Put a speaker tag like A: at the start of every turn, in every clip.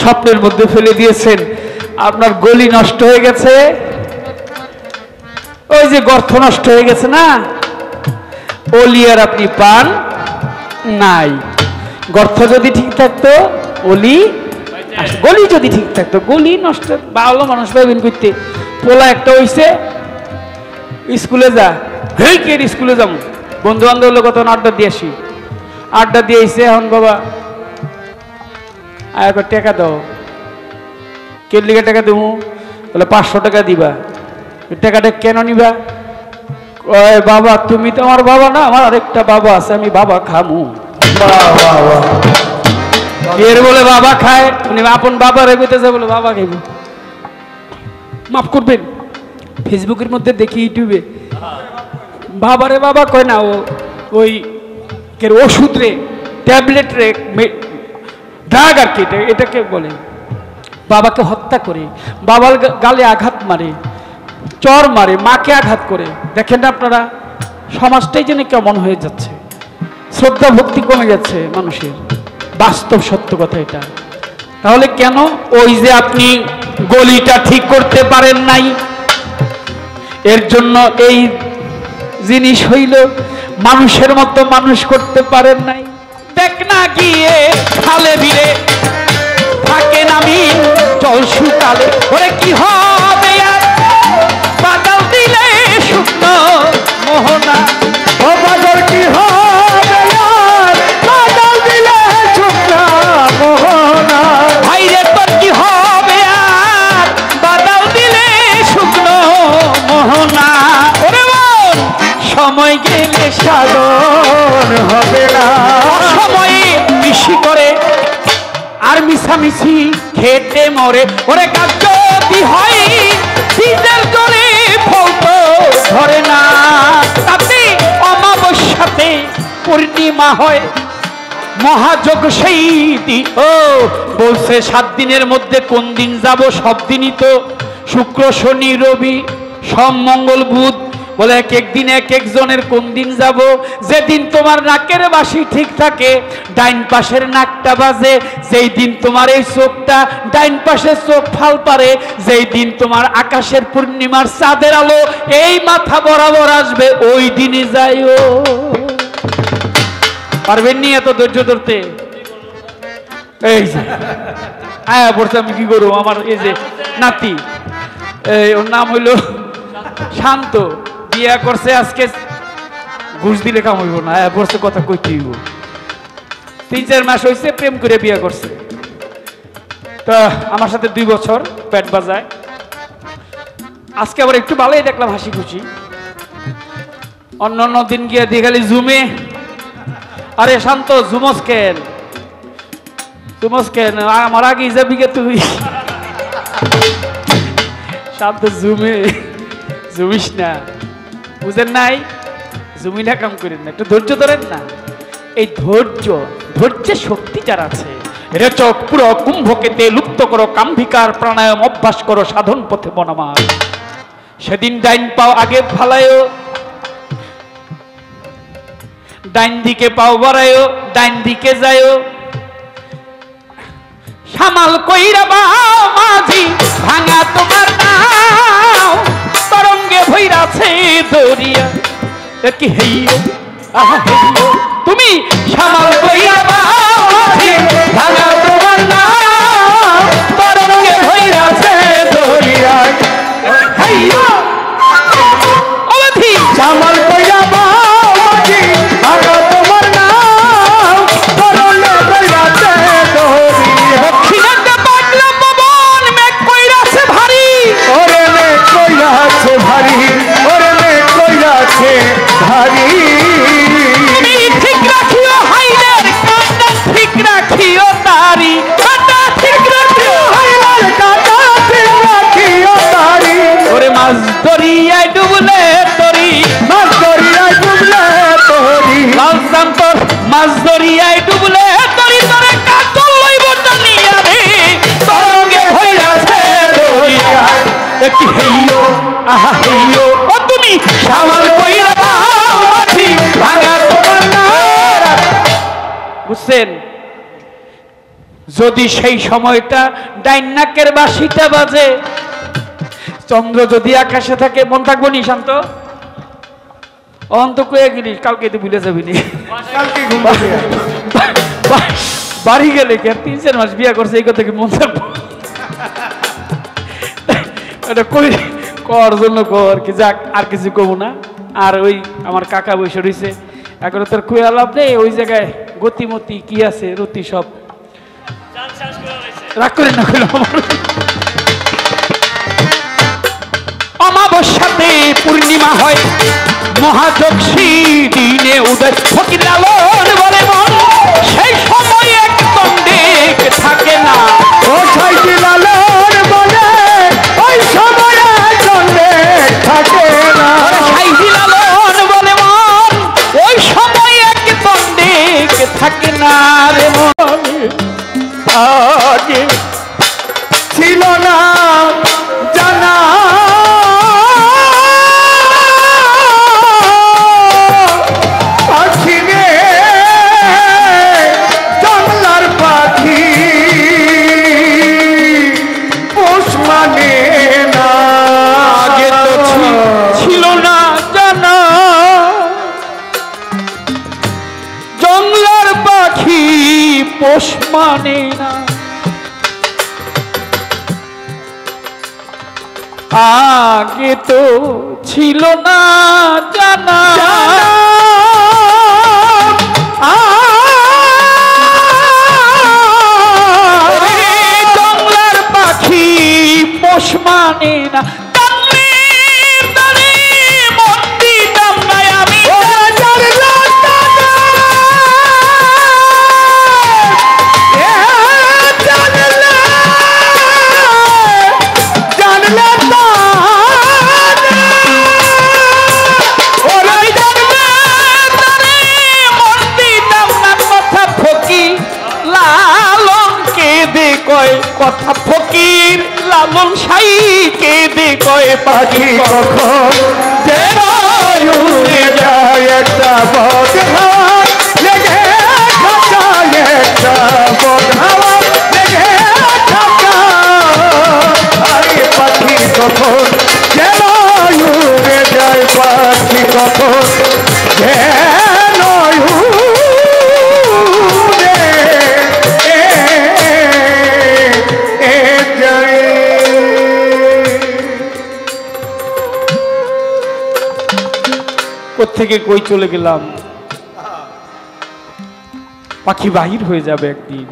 A: স্বপ্নের মধ্যে ফেলে দিয়েছেন, আপনার গলি নষ্ট হয়ে গেছে, ওই যে গর্ত নষ্ট হয়ে গেছে না, অলি আর আপনি পান নাই। গর্ত যদি ঠিক থাকতো অলি, গলি যদি ঠিক থাকতো, গলি নষ্ট। ভালো মানুষ পাইবেন করতে, পোলা একটা হইছে স্কুলে যা, হেই কে স্কুলে যাবো, বন্ধু বান্ধব কত আড্ডা দিয়ে আসি, আড্ডা দিয়ে আইসে এখন বাবা একবার টাকা দাও, কে লিগে টাকা দেবো, বলে 500 টাকা দিবা। টাকাটা কেন নিবা? বাবা তুমি তো আমার বাবা না, আমার আরেকটা বাবা আছে, আমি বাবা খামু। এর বলে বাবা খায়, উনি আপন বাবা রেখেছে বলে বাবা খাইব। মাফ করবেন, ফেসবুকের মধ্যে দেখি, ইউটিউবে বাবারে বাবা কয় না, ওই ওষুধ রে, ট্যাবলেট রে, ড্রাগ আর কি এটাকে বলে, বাবাকে হত্যা করে, বাবার গালে আঘাত মারে, চর মারে, মাকে আঘাত করে। দেখেন না আপনারা, সমাজটাই যেন কেমন হয়ে যাচ্ছে, শ্রদ্ধা ভক্তি কমে যাচ্ছে মানুষের, বাস্তব সত্য কথা এটা। তাহলে কেন? ওই যে আপনি গলিটা ঠিক করতে পারেন নাই, এর জন্য এই জিনিস হইল, মানুষের মতো মানুষ করতে পারেন নাই। দেখ না গিয়ে খালে ভিড়ে থাকে নামি জল শুকালে, ওরে কি হবে আর বাদল দিলে শুকনো মোহনা, ও বাদল কি হবে আর বাদল দিলে শুকনো মোহনা, ভাই রে তোর কি হবে আর বাদল দিলে শুকনো মোহনা। ওরে বল সময় গেলে সাগর হবে না, সময় বেশি করে আর মিশামিশি খেতে মরে, ওরে কাজ যদি হয় শীতের জলে ফল তো ধরে না, তাতে অমাবস্যাতে পূর্ণিমা হয় মহাযোগ সেই দিন। ও বলছে 7 দিনের মধ্যে কোন দিন যাব, সব দিনই তো শুক্র শনি রবি সোম মঙ্গল বুধ, বলে এক এক দিন এক একজনের কোন দিন যাব। যেদিন তোমার নাকের বাঁশি ঠিক থাকে, ডাইন পাশের নাকটা বাজে, যেই দিন তোমার এই চোখটা ডাইন পাশের চোখ ফাল পারে, যেই দিন তোমার আকাশের পূর্ণিমার চাঁদের আলো এই মাথা বরাবর আসবে, ওই দিনই যাইও। পারবেন নি এত ধৈর্য ধরতে? এই যে আয়া পড়ছে, আমি কি করবো, আমার এই যে নাতি, ওর নাম হইল শান্ত, বিয়া করছে আজকে, ঘুষ দিলে কাম হইব না, পড়ছে কথা কইতে হইব। 3-4 মাস হয়েছে প্রেম করে বিয়া করছে, তা আমার সাথে 2 বছর পেট বাজায়। আজকে আবার একটু ভালোই দেখলাম, হাসি খুশি। অন্য দিন গিয়ে দিয়ে খালি জুমে, আরে শান্ত জুমস কেন, জুমস কেন, আমার আগে যাবি গে তুই? শান্ত জুমে জুমিস না, বুঝেন নাই? জমিনা কাম করেন না, একটু ধৈর্য ধরেন না। এই ধৈর্যের শক্তি যার আছে, রেচক পুরো কুম্ভকেতে লুপ্ত করো, কাম্ভিকার প্রাণায়াম অভ্যাস করো, সাধন পথে বনমার। সেদিন ডাইন পাও আগে ফালায়ও, ডাইন দিকে পাও বাড়ায়ও, ডাইন দিকে যায়ও, সামাল কইরা বাও মাঝি ভাঙা তোমার নাও, তরঙ্গে ভৈরাছে দরিয়া কি হেইও আহা হেইও, তুমি সামাল কইরা বাও মাঝি ভাঙা তোমার নাও, তরঙ্গে ভৈরাছে দরিয়া হেইও, ও মাঝি সামাল কইরা বাও মাঝি ভাঙা তোমার নাও, তরঙ্গে ভৈরাছে দরিয়া। দক্ষিণাতে পাগলা পবন মেঘ কইরাছে ভারী, ওরে মেঘ কইরাছে ভারী, ওরে মেঘ কইরাছে ভারী, তুমি ঠিক রাখিও হাইলের কাঁটা, ঠিক রাখিও তারি কাঁটা, ঠিক রাখিও হাইলের কাঁটা, ঠিক রাখিও তারি, ওরে মাছ দরিয়ায় ডুবলে তরি, মাছ দরিয়ায় ডুবলে তরি, লাল সান্তর মাছ দরিয়ায় ডুবলে তরি, তোরে কাতল লইব টানিয়া রে, তরঙ্গে হইরাছে দরিয়া কি হেইও আহা হেইও, ও তুমি সামাল কইরা বাও মাঝি ভাঙা তোমার নাও। বুঝছেন? যদি সেই সময়টা ডাইনাকের বাঁশিটা বাজে, চন্দ্র যদি আকাশে থাকে, মন থাকবো নি শান্ত? অন্ত কয়ে গেলি, কালকে তো ভুলে যাবি নি। বাড়ি গেলে কি আর 3-4 মাস বিয়ে করছে, এই কথা কি মন থাকবো? এটা কই কর জন্য কর কি, যাক আর কিছু কমু না। আর ওই আমার কাকা বসে রয়েছে, এখন তোর কুয়া লাভ নেই, ওই জায়গায় গতিমতি কি আছে রতি সব রাগ করে না। অমাবস্যাতে পূর্ণিমা হয়, মহাযক্ষী দিনে উদয়, ফকির লালন বলে মন সেই সময় এক দণ্ডেক থাকে না।
B: ও সাইকি লালন বলে ওই সময় দণ্ডেক থাকে না।
A: সাইকি লালন বলে মন ওই সময় এক দণ্ডেক থাকে না রে মন।
B: আগে ছিল না জানা পাখি রে, জঙ্গলার পাখি পোষ মানে না।
A: আগে তো ছিল না জানা, জঙ্গলার পাখি পোষ মানে না। আগে তো ছিল না জানা, জঙ্গলার পাখি পোষ মানে না। কথা ফকির লালন সাই কে দে কয় পাখি
B: কখন যে উড়ে যায় একটা বদহাওয়া লেগে খাচায়, একটা বদহাওয়া লেগে খাচা। আরে পাখি কখন যে উড়ে যায়, পাখি কখন যেন
A: থেকে কই চলে গেলাম। পাখি বাহির হয়ে যাবে একদিন,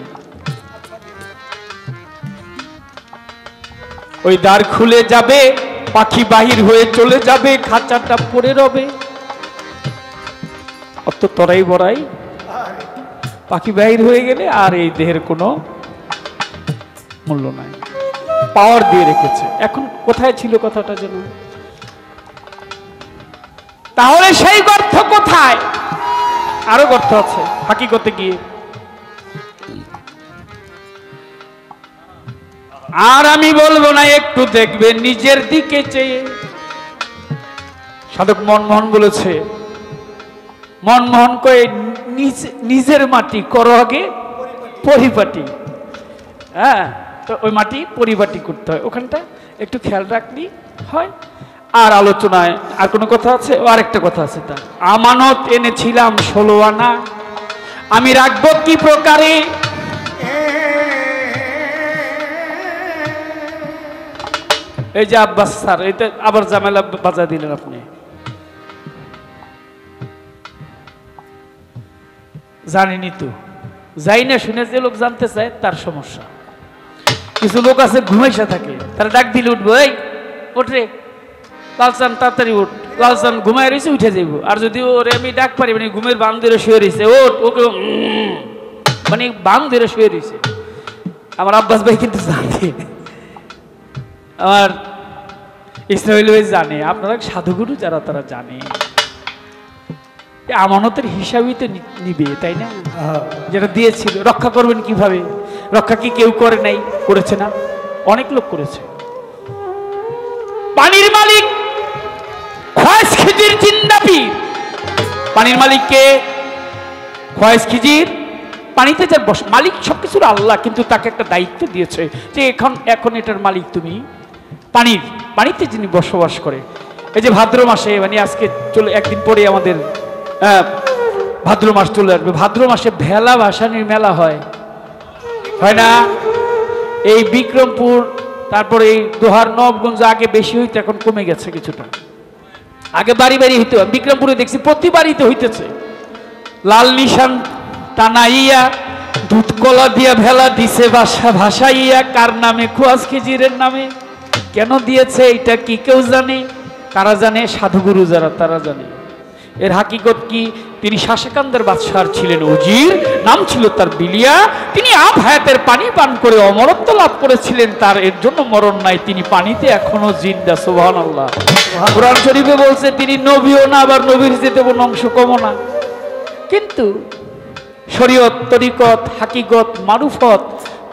A: ওই দ্বার খুলে যাবে, পাখি বাহির হয়ে চলে যাবে, খাঁচাটা পড়ে রবে। অত তরাই বড়াই, পাখি বাহির হয়ে গেলে আর এই দেহের কোনো মূল্য নাই। পাওয়ার দিয়ে রেখেছে। এখন কোথায় ছিল কথাটা যেন? তাহলে সেই গর্ত কোথায়? আরো গর্ত আছে হাকিকতে গিয়ে। আর আমি বলবো না, একটু দেখবেন নিজের দিকে চেয়ে। সাধক মনমোহন বলেছে, মনমোহন কয়ে নিজের মাটি করো আগে পরিপাটি। হ্যাঁ, তো ওই মাটি পরিপাটি করতে হয়, ওখানটা একটু খেয়াল রাখলি হয়। আর আলোচনায় আর কোনো কথা আছে? আরেকটা কথা আছে, তা আমানত এনেছিলাম 16 আনা, আমি রাখবো কি প্রকারে? এই যে আব্বাস স্যার, এটা আবার ঝামেলা বাজা দিলেন আপনি। জানিনি তো, যাই না শুনে যে লোক জানতে চায় তার সমস্যা। কিছু লোক আছে ঘুমাইসা থাকে, তারা ডাক দিলে উঠবো, এই ওঠে লালচান তাড়াতাড়ি উঠ, লালচান ঘুমাই রয়েছে উঠে যাইব। আর যদি ওরে আমি ডাক পারি, মানে ঘুমের বাম ধরে শুয়ে রয়েছে, ওট ওকে মানে বাম ধরে শুয়ে রয়েছে। আমার আব্বাস ভাই কিন্তু জানে, আমার ইসরায়েল ভাই জানে, আপনারা সাধুগুরু যারা তারা জানে আমানতের হিসাবই তো নিবে, তাই না? যেটা দিয়েছিল রক্ষা করবেন কিভাবে? রক্ষা কি কেউ করে নাই? করেছে না, অনেক লোক করেছে। পানির মালিক খয়েস খিজির জিন্দা পীর। পানির মালিক কে? খয়েস খিজির পানিতে যার মালিক সবকিছুর আল্লাহ, কিন্তু তাকে একটা দায়িত্ব দিয়েছে যে এখন এটার মালিক তুমি। পানিতে যিনি বসবাস করে। এই যে ভাদ্র মাসে, মানে আজকে চলে একদিন পরে আমাদের ভাদ্র মাস চলে আসবে। ভাদ্র মাসে ভেলা ভাসানির মেলা হয় না? এই বিক্রমপুর, তারপরে এই দোহার নবগঞ্জ আগে বেশি হইতো, এখন কমে গেছে কিছুটা। আগে বাড়ি বাড়ি হইতো, বিক্রমপুরে দেখছি প্রতি বাড়িতে হইতেছে। লাল নিশান টানাইয়া দুধ কলা দিয়া ভেলা দিছে ভাসাইয়া, কার নামে? খোয়াজ খিজিরের নামে। কেন দিয়েছে এটা কি কেউ জানে? কারা জানে? সাধুগুরু যারা, তারা জানে। এর হাকিকত কি? তিনি শাসকান্দার বাদশাহ ছিলেন উজির, নাম ছিল তার বিলিয়া। তিনি আব হায়াতের পানি পান করে অমরত্ব লাভ করেছিলেন, তার এর জন্য মরণ নাই, তিনি পানিতে এখনো জিন্দা। সুবহানাল্লাহ। কুরআন শরীফে বলছে তিনি নবীও না, আবার নবীর যেতে কোনো অংশ কমও না। কিন্তু শরীয়ত, তরিকত, হাকিকত, মারুফত,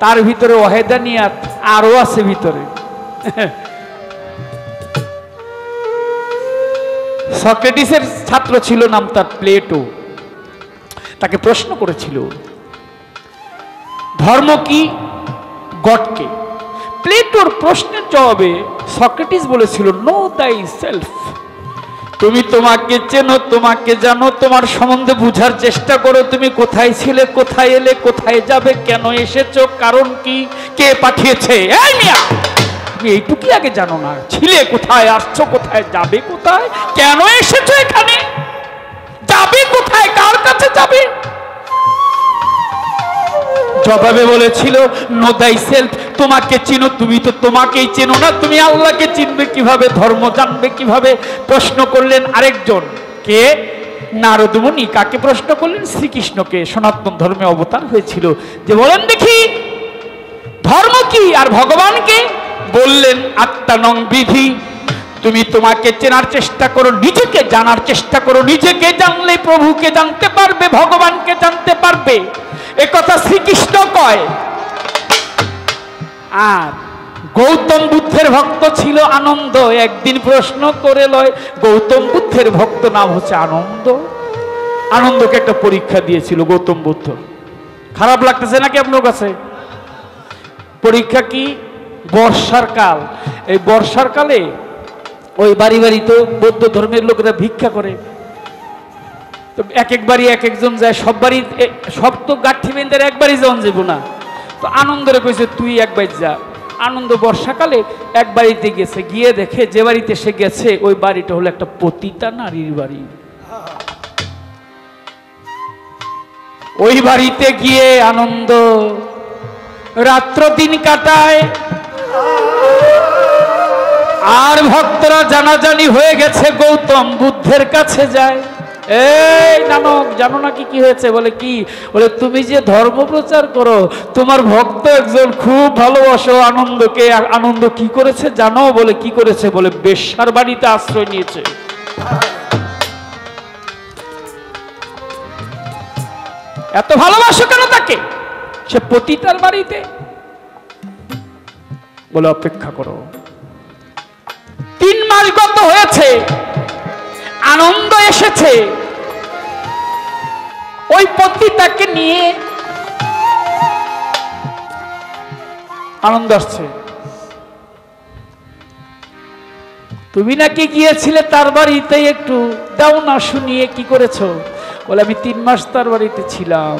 A: তার ভিতরে ওয়াহেদানিয়াত আরো আছে ভিতরে। সক্রেটিসের ছাত্র ছিল, নাম তার প্লেটো। তাকে প্রশ্ন করেছিল ধর্ম কি, গড কে? প্লেটোর প্রশ্নের জবাবে সক্রেটিস বলেছিল, নো দাই সেলফ। তুমি তোমাকে চেনো, তোমাকে জানো, তোমার সম্বন্ধে বুঝার চেষ্টা করো। তুমি কোথায় ছিলে, কোথায় এলে, কোথায় যাবে, কেন এসেছো, কারণ কি, কে পাঠিয়েছে? এই মিয়া, তুমি এইটুকুই আগে জানো না? ছিলে কোথায়, আসছো কোথায়, যাবে কোথায়, কেন এসেছো এখানে, যাবে কোথায়, কার কাছে যাবে? জবাবে বলেছিল, নো দাই সেলফ। তোমাকে চিনো, তুমি তো তোমাকেই চেনো না, তুমি আল্লাহকে চিনবে কিভাবে, ধর্ম জানবে কিভাবে? প্রশ্ন করলেন আরেকজন, কে? নারদ মুনি। কাকে প্রশ্ন করলেন? শ্রীকৃষ্ণকে। সনাতন ধর্মে অবতার হয়েছিল। যে বলেন দেখি ধর্ম কি আর ভগবানকে? বললেন আত্মানং বিধি। তুমি তোমাকে চেনার চেষ্টা করো, নিজেকে জানার চেষ্টা করো। নিজেকে জানলে প্রভুকে জানতে পারবে, ভগবানকে জানতে পারবে। একথা শ্রীকৃষ্ণ কয়। আর গৌতম বুদ্ধের ভক্ত ছিল আনন্দ। একদিন প্রশ্ন করে লয়, গৌতম বুদ্ধের ভক্ত নাম হচ্ছে আনন্দ। আনন্দকে একটা পরীক্ষা দিয়েছিল গৌতম বুদ্ধ। খারাপ লাগতেছে নাকি আপনার কাছে? পরীক্ষা কি? বর্ষার কাল। এই বর্ষার কালে ওই বাড়ি বাড়ি তো বৌদ্ধ ধর্মের লোকেরা ভিক্ষা করে, তো এক এক বাড়ি এক একজন যায়। সব বাড়ি, সব তো গাঠি বেঁধে একবারই যাওয়া যাবো না। তো আনন্দরে কইছে তুই একবার যা। আনন্দ বর্ষাকালে এক বাড়িতে গেছে, গিয়ে দেখে যে বাড়িতে সে গেছে ওই বাড়িটা হলো একটা পতিতা নারীর বাড়ি। ওই বাড়িতে গিয়ে আনন্দ রাত্র দিন কাটায়। আর ভক্তরা জানাজানি হয়ে গেছে, গৌতম বুদ্ধের কাছে যায়। এই নানক, জানো নাকি কি হয়েছে? বলে কি? বলে তুমি যে ধর্ম প্রচার করো, তোমার ভক্ত একজন খুব ভালোবাসো আনন্দকে। আনন্দ কি করেছে জানো? বলে কি করেছে? বলে বেশ্যার বাড়িতে আশ্রয় নিয়েছে। এত ভালোবাসো কেন তাকে? সে পতিতার বাড়িতে। বলে অপেক্ষা করো। 3 মাস গত হয়েছে, আনন্দ এসেছে ওই পতিতাকে নিয়ে। আনন্দ আসছে, তুমি নাকি গিয়েছিলে তার বাড়িতে, একটু দাও না শুনিয়ে কি করেছো? বলে আমি 3 মাস তার বাড়িতে ছিলাম।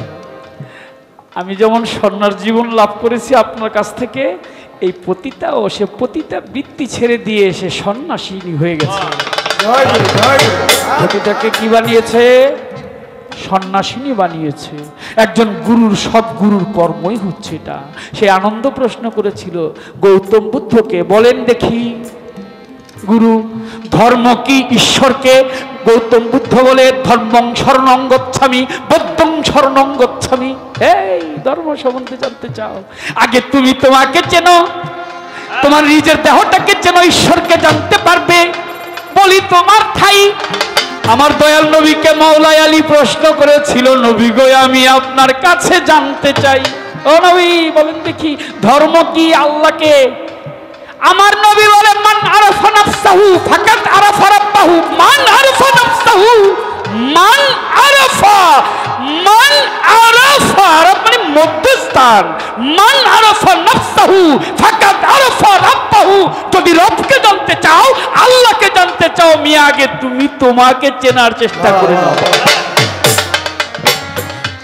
A: আমি যেমন সন্ন্যাস জীবন লাভ করেছি আপনার কাছ থেকে, এই পতিতাও সে পতিতা বৃত্তি ছেড়ে দিয়ে সে সন্ন্যাসিনী হয়ে গেছে। পতিতাকে কি বানিয়েছে? সন্ন্যাসিনী বানিয়েছে। একজন গুরুর, সব গুরুর কর্মই হচ্ছে এটা। সে আনন্দ প্রশ্ন করেছিল গৌতম বুদ্ধকে, বলেন দেখি গুরু ধর্ম কি, ঈশ্বরকে? গৌতম বুদ্ধ বলে ধর্মং শরণং গচ্ছামি, বৌদ্ধং শরণং গচ্ছামি। এই ধর্ম সম্বন্ধে জানতে চাও, আগে তুমি তোমাকে চেনো, তোমার নিজের দেহটাকে চেনো, ঈশ্বরকে জানতে পারবে। বলি তোমার ঠাই। আমার দয়াল নবীকে মাওলাই আলী প্রশ্ন করেছিল, নবী গো আমি আপনার কাছে জানতে চাই। ও নবী বলেন দেখি ধর্ম কি, আল্লাহকে? আমার নবী বলে মান আরাফা নাফসাহু ফাকাত আরাফা রাব্বাহু, মান আরাফা নাফসাহু মান আরাফা, মান আরাফা মানে মধ্যস্থান, মান আরাফা নাফসাহু ফাকাদ আরাফা রাব্বাহু। যদি রবকে জানতে চাও, আল্লাহকে জানতে চাও, মিয়া আগে তুমি তোমাকে চেনার চেষ্টা করে নাও।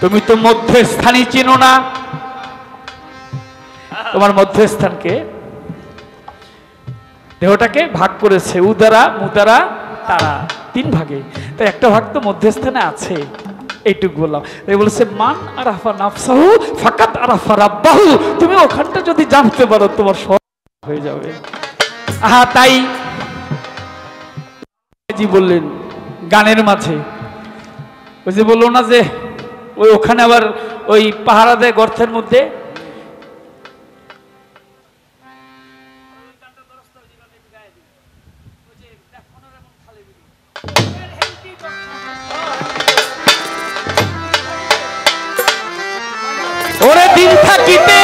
A: তুমি তো মধ্যস্থানই চিনো না। তোমার মধ্যস্থানকে, দেহটাকে ভাগ করেছে উদারা মুদারা তারা, 3 ভাগে, তাই একটা ভাগ তো মধ্যস্থানে আছে। এইটুকু বললাম। তাই বলেছে মান আরাফা নাফসাহু ফাকাদ আরাফা রাব্বাহু। তুমি ওখানটা যদি জানতে পারো তোমার সব হয়ে যাবে। আহা, তাই জি বললেন গানের মাঝে, ওই যে বললো না যে ওই ওখানে আবার ওই পাহারা দেয় গর্তের মধ্যে, ওরে দিন থাকিতে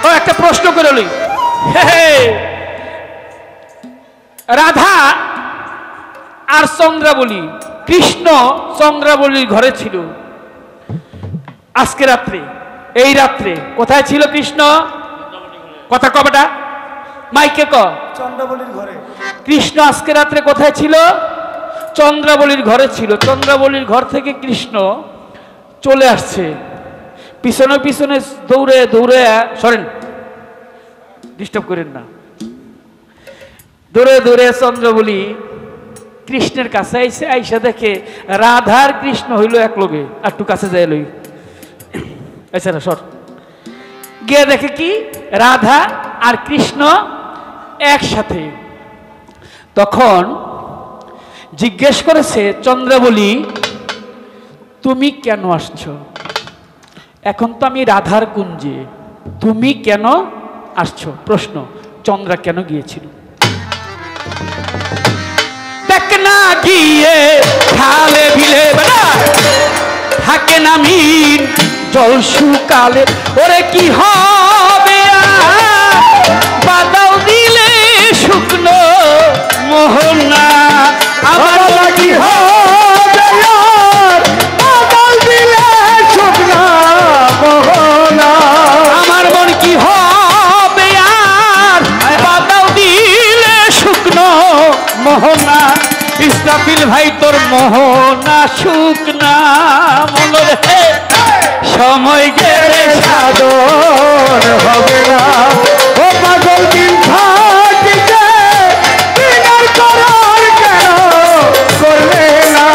A: ও একটা প্রশ্ন করে লই। রাধা আর চন্দ্রাবলী, কৃষ্ণ চন্দ্রাবলীর ঘরে ছিল। আজকে রাত্রে, এই রাত্রে কোথায় ছিল কৃষ্ণ? কথা কবেটা মাইকে ক।
B: চন্দ্রাবলীর ঘরে।
A: কৃষ্ণ আজকে রাত্রে কোথায় ছিল? চন্দ্রাবলীর ঘরে ছিল। চন্দ্রাবলীর ঘর থেকে কৃষ্ণ চলে আসছে, পিছনে পিছনে দৌড়ে দৌড়ে, সরেন ডিস্টার্ব করেন না, দৌড়ে দৌড়ে চন্দ্রাবলী কৃষ্ণের কাছে আইসে, আইসা দেখে রাধার কৃষ্ণ হইল এক লগে। আর একটু কাছে যায় লই, আচ্ছা না সর, গিয়ে দেখে কি রাধা আর কৃষ্ণ একসাথে। তখন জিজ্ঞেস করেছে চন্দ্রাবলী, তুমি কেন আসছো? এখন তো আমি রাধার কুঞ্জে, তুমি কেন আসছো? প্রশ্ন। চন্দ্রা কেন গিয়েছিল? দেখ না গিয়ে খালে বিলে থাকে না মিন জল শুকালে, ওরে কি হবে বাদাও দিলে শুকনো মোহনা, আমার কি হবে বাদাও দিলে শুকনো মোহনা, আমার মন কি হবে আর বাদাও দিলে শুকনো মোহনা। ইসরাফিল ভাই তোর মোহনা শুকনা মনের হে, সময় গেলে সাধন হবে না। ও পাগল দিন থাকিতে দিনের করার কেন করলে না,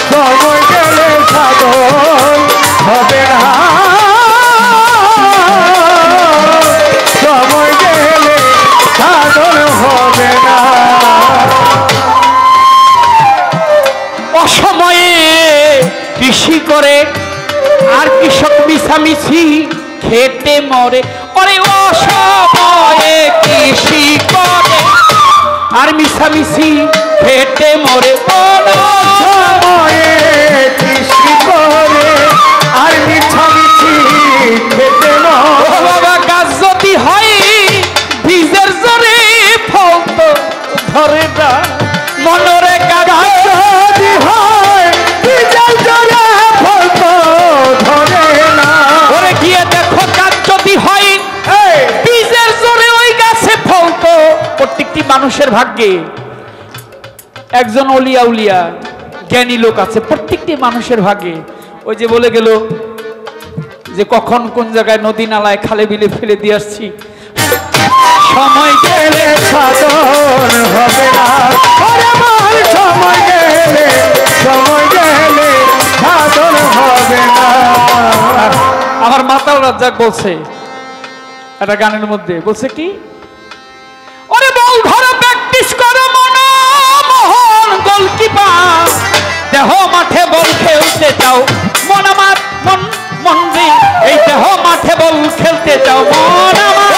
A: সময় গেলে সাধন হবে না, সময় গেলে সাধন হবে না। অসময়ে কৃষি করে আর কৃষক মিশামিশি খেতে মরে, ওরে অসময়ে কৃষি করে আর মিশামিশি খেতে মরে, অসময়ে কৃষি করে আর মিশামিশি খেতে মরে। বাবা গাছ যদি হয় বীজের জোরে ফল তো ধরে না, মনরে গাছ যদি হয় বীজের জোরে ফল তো ধরে না। ওরে গিয়ে দেখো গাছ যদি হয় বীজের জোরে ওই গাছে ফল তো প্রত্যেকটি মানুষের ভাগ্যে একজন অলিয়া উলিয়া জ্ঞানী লোক আছে, প্রত্যেকটি মানুষের ভাগ্যে। ওই যে বলে গেল যে কখন কোন জায়গায় নদী নালায় খালে বিলে ফেলে দিয়ে আসছি, সময় গেলে সাধন হবে না, সময় গেলে সাধন হবে না। আমার মাতাল রাজ্জাক বলছে একটা গানের মধ্যে, বলছে কি, ওরে বল ধরো প্র্যাকটিস করো মনো মোহন গোলকিপার, দেহ মাঠে বল খেলতে চাও মন আমার, মন মন এই দেহ মাঠে বল খেলতে চাও মন আমার,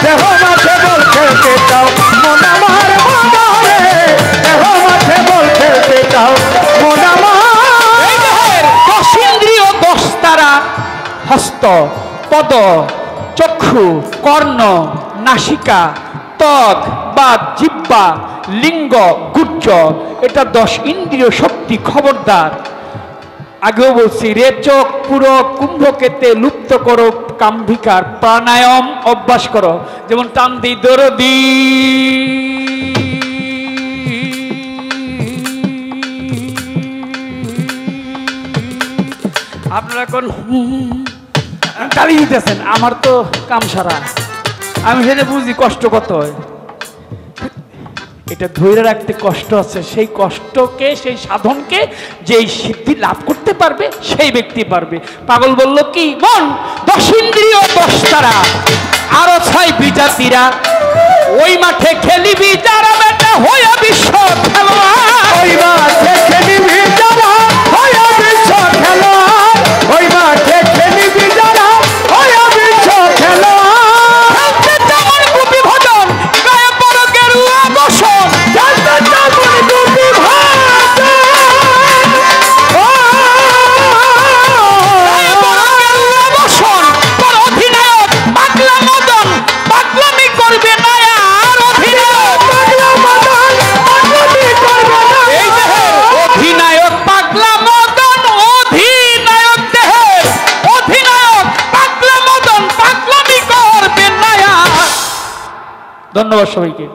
A: দেহ মাঠে বল খেলতে চাও মন আমার, দেহ মাঠে বল খেলতে চাও মন আমার। হস্ত, পদ, চক্ষু, কর্ণ, নাসিকা, ত্বক, বাত, জিহ্বা, লিঙ্গ, গুহ্য, এটা 10 ইন্দ্রিয় শক্তি। খবরদার, আগেও বলছি, রেচক পুরো কুম্ভকেতে লুপ্ত করো, কাম্ভিকার প্রাণায়াম অভ্যাস করো। যেমন টান দি দরদি, আপনারা কোন গালি দিতেছেন, আমার তো কাম সারা, আমি সেটা বুঝি কষ্ট কত হয়। এটা ধৈর্য রাখতে কষ্ট আছে, সেই কষ্টকে, সেই সাধনকে যেই সিদ্ধি লাভ করতে পারবে সেই ব্যক্তি পারবে। পাগল বলল কি, মন 10 ইন্দ্রিয় 10 তারা, আরো 6 বিজাতিরা, ওই মাঠে খেলিবি যারা বেটা হইয়া বিশ্ব খেলোয়াড়,
B: ওই মাঠে খেলিবি যারা হইয়া বিশ্ব খেলোয়াড়, ওই মাঠে খেলিবি যারা হইয়া বিশ্ব খেলোয়াড়।
A: খেলতে যেমন গোপী ভজন, গায়ে বড় গেরুয়া বসন,
B: খেলতে যেমন গোপী ভজন,
A: গায়ে বড় গেরুয়া বসন, তোর অধিনায়ক পাগলা মদন, পাগলামি করবে না আর অধিনায়ক,
B: পাগলা মদন পাগলামি করবে না।
A: এই দেহের অধিনায়ক পাগলা মদন, অধিনায়ক দেহের অধিনায়ক পাগলা মদন, পাগলামি করবে না আর। ধন্যবাদ সবাইকে।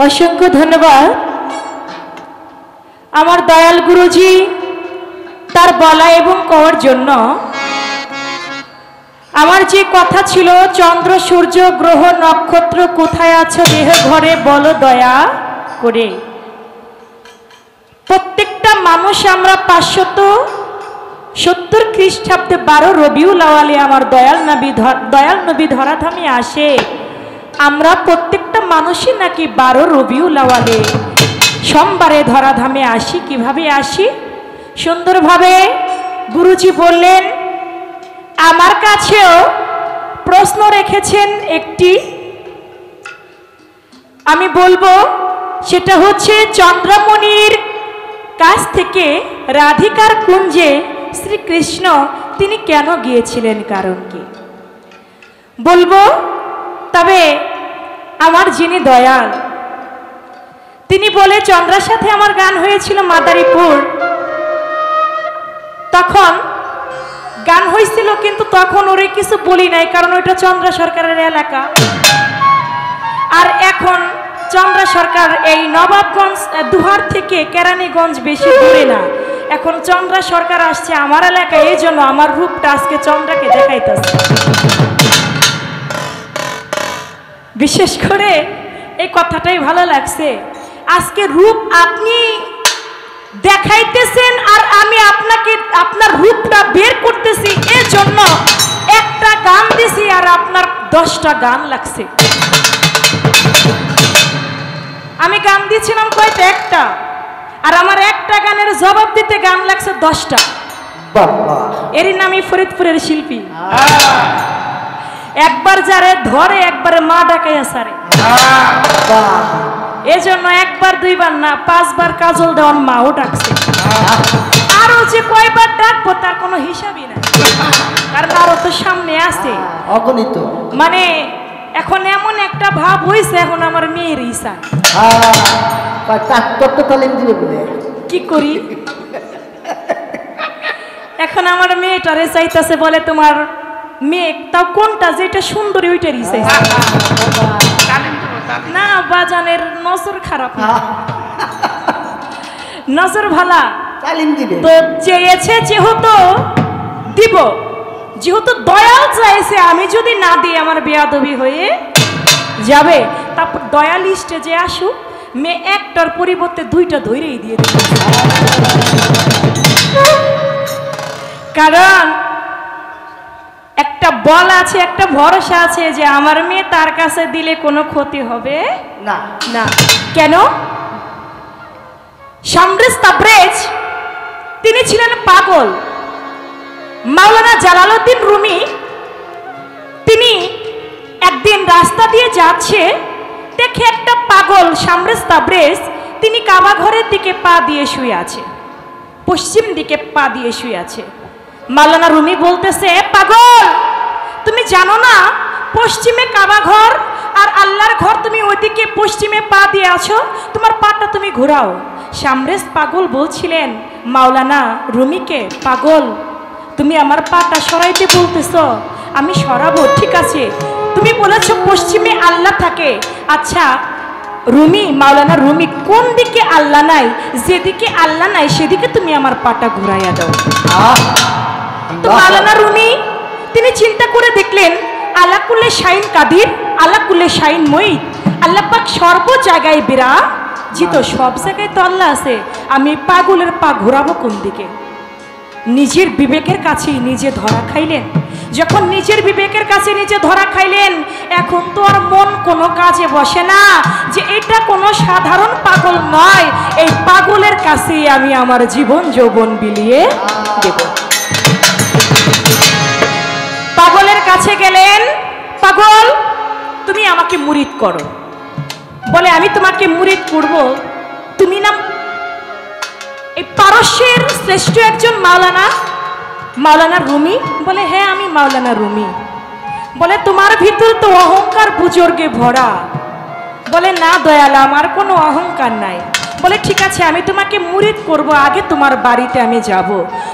C: অসংখ্য ধন্যবাদ আমার দয়াল গুরুজি তার বলা এবং কওয়ার জন্য। আমার যে কথা ছিল, চন্দ্র সূর্য গ্রহ নক্ষত্র কোথায় আছো দেহ ঘরে বলো দয়া করে। প্রত্যেকটা মানুষ আমরা 570 খ্রিস্টাব্দে 12 রবিউল আওয়ালে আমার দয়াল নবী ধরাধামে আসে। আমরা প্রত্যেকটা মানুষই নাকি 12 রবিউল আওয়ালে সোমবারে ধরাধামে আসি। কিভাবে আসি? সুন্দরভাবে গুরুজি বললেন। আমার কাছেও প্রশ্ন রেখেছেন একটি, আমি বলবো, সেটা হচ্ছে চন্দ্রমণির কাছ থেকে রাধিকার কুঞ্জে শ্রীকৃষ্ণ তিনি কেন গিয়েছিলেন, কারণ কি বলবো। তবে আমার যিনি দয়াল, তিনি বলে, চন্দ্রার সাথে আমার গান হয়েছিল মাদারীপুর, তখন গান হয়েছিল, কিন্তু তখন ওরে কিছু বলি নাই, কারণ ওইটা চন্দ্র সরকারের এলাকা। আর এখন চন্দ্র সরকার এই নবাবগঞ্জ দুহার থেকে কেরানীগঞ্জ বেশি দূরে না, এখন চন্দ্র সরকার আসছে আমার এলাকায়, এই জন্য আমার রূপটা আজকে চন্দ্রকে দেখাইতেছে। বিশেষ করে এই কথাটাই ভালো লাগছে, আজকে রূপ আপনি দেখাইতেছেন আর আমি আপনাকে আপনার রূপটা বের করতেছি, এর জন্য একটা গান দিছি আর আপনার 10টা গান লাগছে। আমি গান দিয়েছিলাম কয়টা? একটা। আর আমার একটা গানের জবাব দিতে গান লাগছে 10টা। এরই নামই ফরিদপুরের শিল্পী। একবার যারে ধরে একবারে মা ডাকাইয়া সারে, এজন্য একবার দুইবার না 5 বার কাজল দেওয়ান মাও ডাকছে। আরো যে কয়বার ডাকবো তার কোনো হিসাবই নাই, কারণ আরো তো সামনে আছে
D: অগণিত।
C: মানে এখন এমন একটা ভাব হয়েছে, এখন আমার মেয়ের ইচ্ছা কি করি। এখন আমার মেয়েটারে চাইতেছে, বলে তোমার মেয়ে তাও কোনটা, যেটা সুন্দরী ওইটারই চাইছে না। বাজানের নজর খারাপ, নজর ভালা তো চেয়েছে, যেহেতু দিব, যেহেতু দয়াল চাইছে, আমি যদি না দিই আমার বেয়াদবি হয়ে যাবে। তারপর দয়াল স্টেজে আসুক, মেয়ে একটার পরিবর্তে 2টা ধরেই দিয়ে দেবে, কারণ একটা বল আছে, একটা ভরসা আছে যে আমার মেয়ে তার কাছে দিলে কোনো ক্ষতি হবে
D: না।
C: না। কেন? শামরিস তাবরেজ তিনি ছিলেন পাগল। মাওলানা জালালউদ্দিন রুমি তিনি একদিন রাস্তা দিয়ে যাচ্ছে, দেখে একটা পাগল শামরেজ তাবরেজ তিনি কাবা ঘরের দিকে পা দিয়ে শুয়ে আছে, পশ্চিম দিকে পা দিয়ে শুয়ে আছে। মাওলানা রুমি বলতেছে, পাগল তুমি জানো না পশ্চিমে কাবা ঘর আর আল্লাহর ঘর, তুমি ওইদিকে পশ্চিমে পা দিয়ে আছো, তোমার পাটা তুমি ঘোরাও। শামরেজ পাগল বলছিলেন মাওলানা রুমিকে, পাগল তুমি আমার পাটা সরাইতে বলতেছ, আমি সরাবো, ঠিক আছে তুমি বলেছো পশ্চিমে আল্লাহ থাকে, আচ্ছা রুমি, মাওলানা রুমি কোন দিকে আল্লাহ নাই, যেদিকে আল্লাহ নাই সেদিকে তুমি আমার পাটা ঘুরাইয়া দাও। তো মাওলানা রুমি তিনি চিন্তা করে দেখলেন আল্লাহ কুল্লে শাইন কাদির, আল্লাহ কুল্লে শাইন মঈদ, আল্লাহ পাক সর্ব জায়গায় বিরাজিত, সব জায়গায় তো আল্লাহ আছে, আমি পাগলের পা ঘোরাবো কোন দিকে? নিজের বিবেকের কাছেই নিজে ধরা খাইলেন। যখন নিজের বিবেকের কাছে নিজে ধরা খাইলেন, এখন তো আর মন কোনো কাজে বসে না যে এটা কোনো সাধারণ পাগল নয়, এই পাগলের কাছেই আমি আমার জীবন যৌবন বিলিয়ে দেব। পাগলের কাছে গেলেন, পাগল তুমি আমাকে মুরিদ করো। বলে আমি তোমাকে মুরিদ করব, তুমি না এই পারস্যের শ্রেষ্ঠ একজন মাওলানা, মাওলানা রুমি? বলে হ্যাঁ আমি মাওলানা রুমি। বলে তোমার ভিতর তো অহংকার বুজুর্গে ভরা। বলে না দয়াল, আমার কোনো অহংকার নাই। বলে ঠিক আছে আমি তোমাকে মুরিদ করব, আগে তোমার বাড়িতে আমি যাব,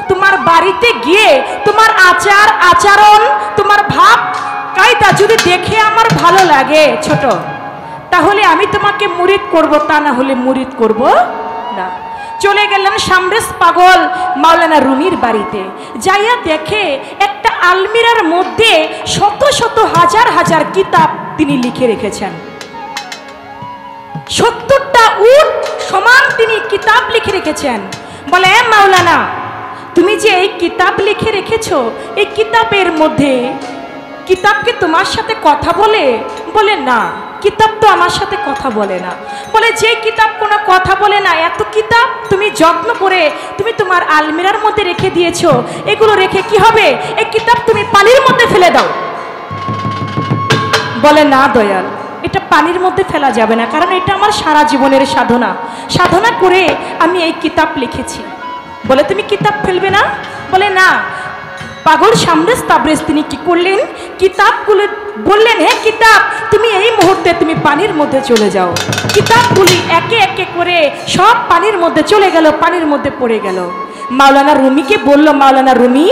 C: তোমার বাড়িতে গিয়ে তোমার আচার আচরণ তোমার ভাব কায়দা যদি দেখে আমার ভালো লাগে ছোট, তাহলে আমি তোমাকে মুরিদ করব, তা না হলে মুরিদ করব না। চলে গেলেন শামরেজ পাগল মাওলানা রুমির বাড়িতে, যাইয়া দেখে একটা আলমিরার মধ্যে শত শত হাজার হাজার কিতাব তিনি লিখে রেখেছেন। 70টা উট সমান তিনি কিতাব লিখে রেখেছেন। বলে মাওলানা তুমি যে এই কিতাব লিখে রেখেছো, এই কিতাবের মধ্যে কিতাবকে তোমার সাথে কথা বলে? বলে না, কিতাব তো আমার সাথে কথা বলে না। বলে যে কিতাব কোনো কথা বলে না, এত কিতাব তুমি যত্ন করে তুমি তোমার আলমিরার মধ্যে রেখে দিয়েছো, এগুলো রেখে কি হবে? এই কিতাব তুমি পানির মধ্যে ফেলে দাও। বলে না দয়াল, এটা পানির মধ্যে ফেলা যাবে না, কারণ এটা আমার সারা জীবনের সাধনা, সাধনা করে আমি এই কিতাব লিখেছি। বলে তুমি কিতাব ফেলবে না? বলে না। পাগল শামরেজ তাবরেজ তিনি কি করলেন, কিতাবগুলো বললেন হ্যাঁ কিতাব তুমি এই মুহূর্তে তুমি পানির মধ্যে চলে যাও। কিতাবগুলি একে একে করে সব পানির মধ্যে চলে গেল, পানির মধ্যে পড়ে গেল। মাওলানা রুমিকে বলল, মাওলানা রুমি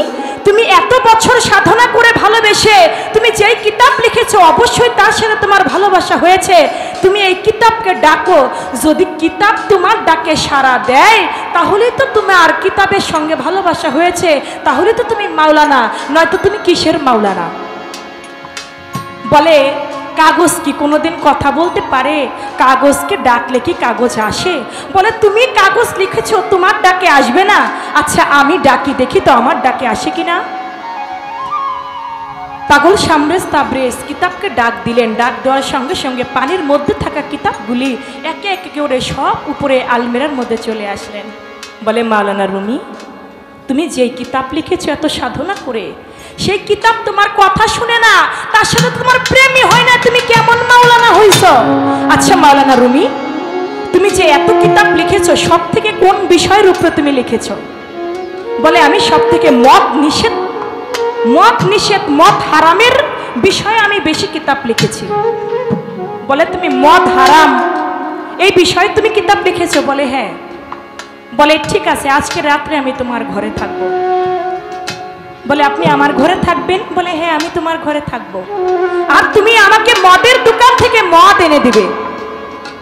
C: তুমি এত বছর সাধনা করে ভালোবেসে তুমি যেই কিতাব লিখেছো অবশ্যই তার সাথে তোমার ভালোবাসা হয়েছে, তুমি এই কিতাবকে ডাকো, যদি কিতাব তোমার ডাকে সাড়া দেয় তাহলে তো তোমার কিতাবের সঙ্গে ভালোবাসা হয়েছে, তাহলে তো তুমি মাওলানা, নয়তো তুমি কিসের মাওলানা? বলে কাগজ কি কোনোদিন কথা বলতে পারে? কাগজকে ডাকলে কি কাগজ আসে? বলে তুমি কাগজ লিখেছো, তোমার ডাকে আসবে না? আচ্ছা আমি ডাকি দেখি তো আমার ডাকে আসে কিনা। পাগল শামরেজ তাবরেজ কিতাবকে ডাক দিলেন, ডাক দেওয়ার সঙ্গে সঙ্গে পানির মধ্যে থাকা কিতাবগুলি একে একে করে সব উপরে আলমিরার মধ্যে চলে আসলেন। বলে মাওলানা রুমি তুমি যেই কিতাব লিখেছো এত সাধনা করে, সেই কিতাব তোমার কথা শুনে না, তার সাথে তোমার প্রেমই হয় না, তুমি কেমন মাওলানা হইছ? আচ্ছা মাওলানা রুমি তুমি যে এত কিতাব লিখেছো সব থেকে কোন বিষয়ের উপরে তুমি লিখেছো? বলে আমি সব থেকে মদ নিষেধ, মদ হারামের বিষয়ে আমি বেশি কিতাব লিখেছি। বলে তুমি মদ হারাম এই বিষয়ে তুমি কিতাব লিখেছো? বলে হ্যাঁ। বলে ঠিক আছে আজকে রাত্রে আমি তোমার ঘরে থাকবো। বলে আপনি আমার ঘরে থাকবেন? বলে হ্যাঁ আমি তোমার ঘরে থাকবো, আর তুমি আমাকে মদের দোকান থেকে মদ এনে দিবে।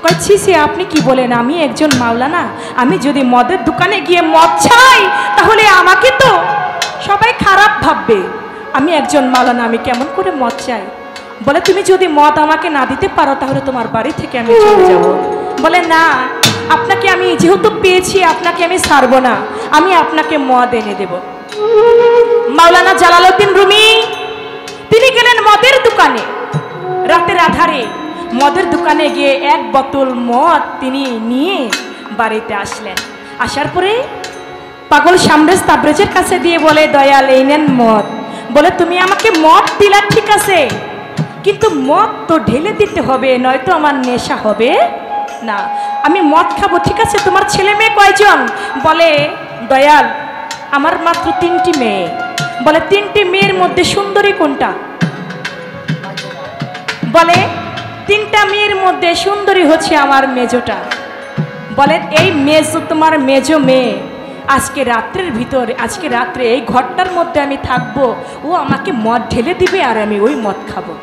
C: কইছি সে আপনি কি বলেন, আমি একজন মাওলানা, আমি যদি মদের দোকানে গিয়ে মদ চাই তাহলে আমাকে তো সবাই খারাপ ভাববে, আমি একজন মাওলানা, আমি কেমন করে মদ চাই? বলে তুমি যদি মদ আমাকে না দিতে পারো তাহলে তোমার বাড়ি থেকে আমি চলে যাব। বলে না, আপনাকে আমি যেহেতু পেয়েছি আপনাকে আমি ছাড়বো না, আমি আপনাকে মদ এনে দেব। মাওলানা জালালউদ্দিন রুমি তিনি গেলেন মদের দোকানে, রাতের আধারে মদের দোকানে গিয়ে এক বোতল মদ তিনি নিয়ে বাড়িতে আসলেন। আসার পরে পাগল শামরেজ তাবরেজের কাছে দিয়ে বলে দয়াল এই নেন মদ। বলে তুমি আমাকে মদ দিলা ঠিক আছে, কিন্তু মদ তো ঢেলে দিতে হবে, নয়তো আমার নেশা হবে না। আমি মদ খাবো, ঠিক আছে। তোমার ছেলে মেয়ে কয়জন? বলে দয়াল আমার মাত্র 3টি মেয়ে। বলে 3টি মেয়ের মধ্যে সুন্দরী কোনটা? বলে 3টা মেয়ের মধ্যে সুন্দরী হচ্ছে আমার মেজোটা। বলে এই মেজো, তোমার মেজো মেয়ে আজকে রাত্রের ভিতরে, আজকে রাত্রে এই ঘরটার মধ্যে আমি থাকবো, ও আমাকে মদ ঢেলে দিবে আর আমি ওই মদ খাবো।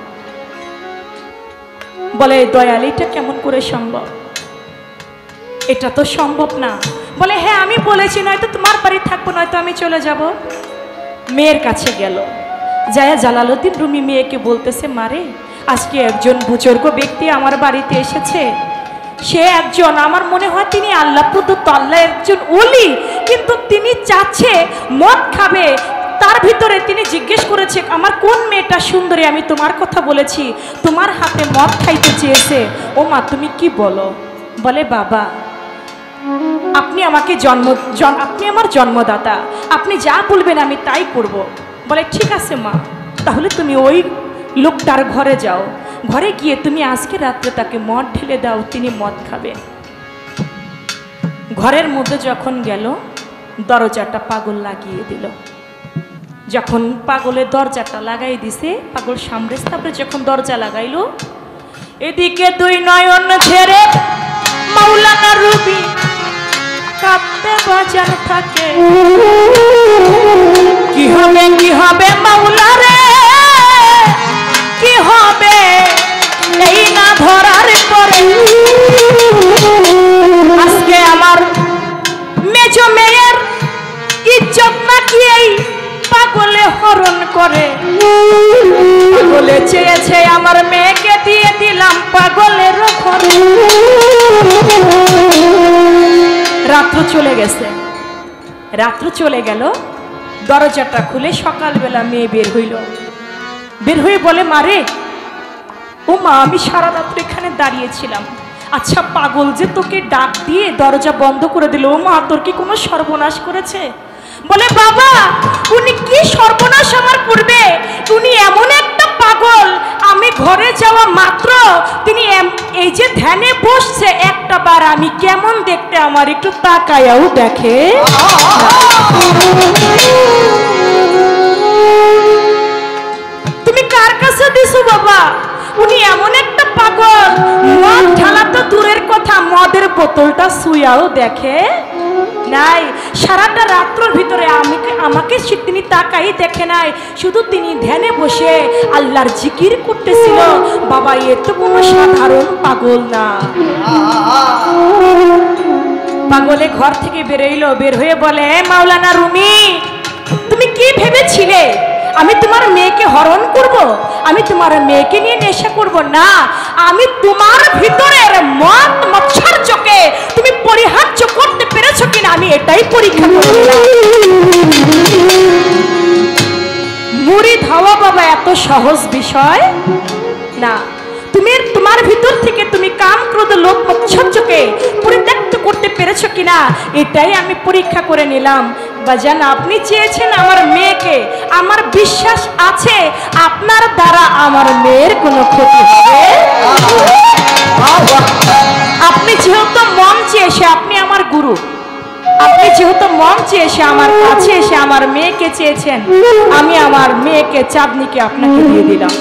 C: বলে দয়াল এটা কেমন করে সম্ভব? এটা তো সম্ভব না। বলে হ্যাঁ আমি বলেছি, নয়তো তোমার বাড়ি থাকবো, নয়তো আমি চলে যাব। মেয়ের কাছে গেল, যায় জালালউদ্দিন রুমি মেয়েকে বলতেছে, মারে আজকে একজন বুজুর্গ ব্যক্তি আমার বাড়িতে এসেছে। সে একজন, আমার মনে হয় তিনি আল্লাহ প্রদত্ত, আল্লাহ একজন ওলি, কিন্তু তিনি চাচ্ছে মদ খাবে। তার ভিতরে তিনি জিজ্ঞেস করেছে আমার কোন মেয়েটা সুন্দরী, আমি তোমার কথা বলেছি, তোমার হাতে মদ খাইতে চেয়েছে। ও মা তুমি কি বলো? বলে বাবা আপনি আমাকে আপনি আমার জন্মদাতা, আপনি যা বলবেন আমি তাই করব। বলে ঠিক আছে মা, তাহলে তুমি ওই লোকটার ঘরে যাও, ঘরে গিয়ে তুমি আজকে রাত্রে তাকে মদ ঢেলে দাও, তিনি মদ খাবে। ঘরের মধ্যে যখন গেল, দরজাটা পাগল লাগিয়ে দিল। যখন পাগলের দরজাটা লাগাই দিছে, পাগল সামনে স্থাপনে যখন দরজা লাগাইলো, এদিকে 2 নয়ন ছেড়ে মাওলানা রুবি কাঁদতে বাজার থাকে। কি হবে মাওলা রে, কি হবে এই না ধরার পরে। আজকে আমার মেজো মেয়ের ইজ্জত নাকি এই পাগলে হরণ করে। পাগলে চেয়েছে আমার মেয়েকে দিয়ে দিলাম পাগলের ঘরে। রাত্র চলে গেছে, রাত্র চলে গেল, দরজাটা খুলে সকালবেলা মেয়ে বের হইল। বের হয়ে বলে মারে, ও মা আমি সারা রাত্র এখানে দাঁড়িয়েছিলাম, আচ্ছা পাগল যে তোকে ডাক দিয়ে দরজা বন্ধ করে দিল, ও মা তোর কি কোনো সর্বনাশ করেছে? বলে বাবা উনি কি সর্বনাশ আমার করবে, উনি এমন একটা পাগল, আমি ঘরে যাওয়া মাত্র তিনি এই যে ধ্যানে বসছে, একটা বার আমি কেমন দেখতে আমার একটু তাকায়াও দেখে। তুমি কার কাছে দিছো বাবা? উনি এমন একটা পাগল, মদ ঢালা তো দূরের কথা, মদের বোতলটা ছুঁয়াও দেখে নাই। সারাটা রাত্রের ভিতরে আমাকে তিনি তাকাই দেখে নাই, শুধু তিনি ধ্যানে বসে আল্লাহর জিকির করতেছিল। বাবা এ তো কোনো সাধারণ পাগল না। পাগলে ঘর থেকে বেরোইলো, বের হয়ে বলে মাওলানা রুমি তুমি কি ভেবেছিলে আমি তোমার মেয়েকে হরণ করব, আমি তোমার মেয়েকে নিয়ে নেশা করব না, আমি তোমার ভিতরের মদ মৎসর্যকে তুমি পরিহার্য করতে পেরেছো কিনা আমি এটাই পরীক্ষা করলাম। মুরিদ হওয়া বাবা এত সহজ বিষয় না। তুমি তোমার ভিতর থেকে তুমি কাম ক্রোধ লোভ মৎসর্যকে পরিত্যক্ত করতে পেরেছো কিনা এটাই আমি পরীক্ষা করে নিলাম। বাজান আপনি চেয়েছেন আমার মেয়েকে, আমার বিশ্বাস আছে আপনার দ্বারা আমার মেয়ের কোনো ক্ষতি হবে। আপনি যেহেতু মঞ্চে এসে, আপনি আমার গুরু, আপনি যেহেতু মঞ্চে এসে আমার কাছে এসে আমার মেয়েকে চেয়েছেন, আমি আমার মেয়েকে চাঁদনিকে আপনাকে দিয়ে দিলাম।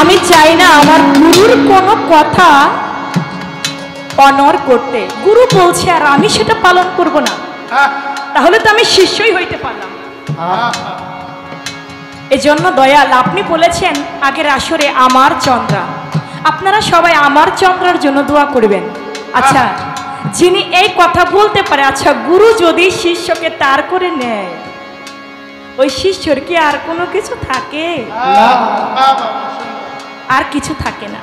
C: আমি চাই না আমার গুরুর কোনো কথা অনর করতে। গুরু বলছে আর আমি সেটা পালন করব না, তাহলে তো আমি শিষ্যই হইতে পারলাম। এজন্য দয়াল আপনি বলেছেন আগের আসরে আমার চন্দ্রা, আপনারা সবাই আমার চন্দ্রার জন্য দোয়া করবেন। আচ্ছা যিনি এই কথা বলতে পারে, আচ্ছা গুরু যদি শিষ্যকে তার করে নেয়, ওই শিষ্যর কি আর কোনো কিছু থাকে? আর কিছু থাকে না।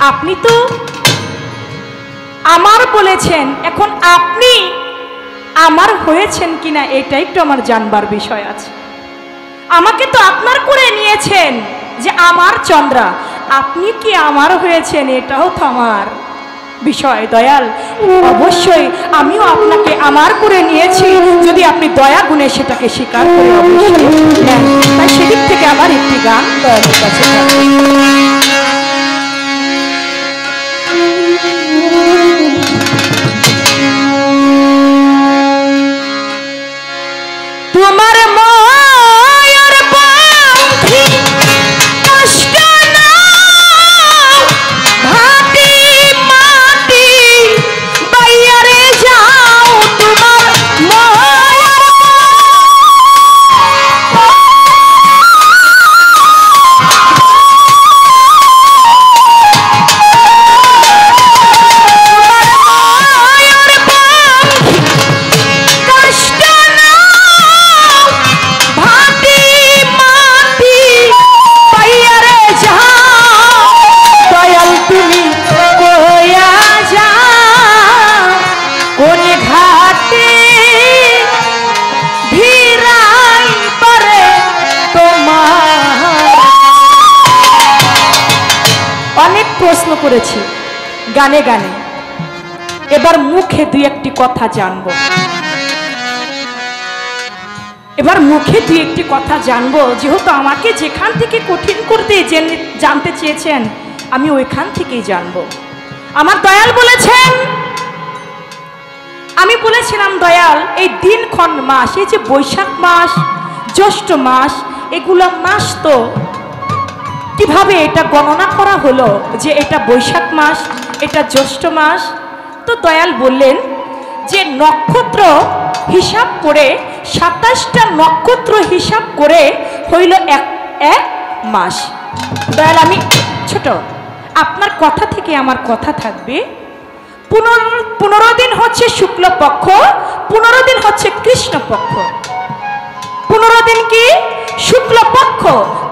C: আপনি তো আমার বলেছেন, এখন আপনি আমার হয়েছেন কিনা এটা একটু আমার জানবার বিষয় আছে। আমাকে তো আপনার করে নিয়েছেন যে আমার চন্দ্রা, আপনি কি আমার হয়েছেন এটাও তো আমার বিষয় দয়াল। অবশ্যই আমিও আপনাকে আমার করে নিয়েছি, যদি আপনি দয়া গুণে সেটাকে স্বীকার করে অবশ্যই নেন। তাই সেদিক থেকে আমার একটি গান দয়ালের কাছে তোমার মায়ার পাখি কষ্ট নাও, ভাটি মাটি বাইরে যাও, তোমার মায়ার প্রশ্ন করেছি গানে গানে, এবার মুখে দুই একটি কথা জানবো। এবার মুখে দুই একটি কথা জানবো, যেহেতু আমাকে যেখান থেকে কঠিন করতে জানতে চেয়েছেন আমি ওইখান থেকেই জানবো। আমার দয়াল বলেছেন, আমি বলেছিলাম দয়াল এই দিনক্ষণ মাস, এই যে বৈশাখ মাস জ্যৈষ্ঠ মাস, এগুলো মাস তো কিভাবে এটা গণনা করা হলো যে এটা বৈশাখ মাস এটা জ্যৈষ্ঠ মাস? তো দয়াল বললেন যে নক্ষত্র হিসাব করে 27টা নক্ষত্র হিসাব করে হইল এক মাস। দয়াল আমি ছোট, আপনার কথা থেকে আমার কথা থাকবে, 15 দিন হচ্ছে শুক্লপক্ষ, 15 দিন হচ্ছে কৃষ্ণপক্ষ। 15 দিন কি শুক্লপক্ষ,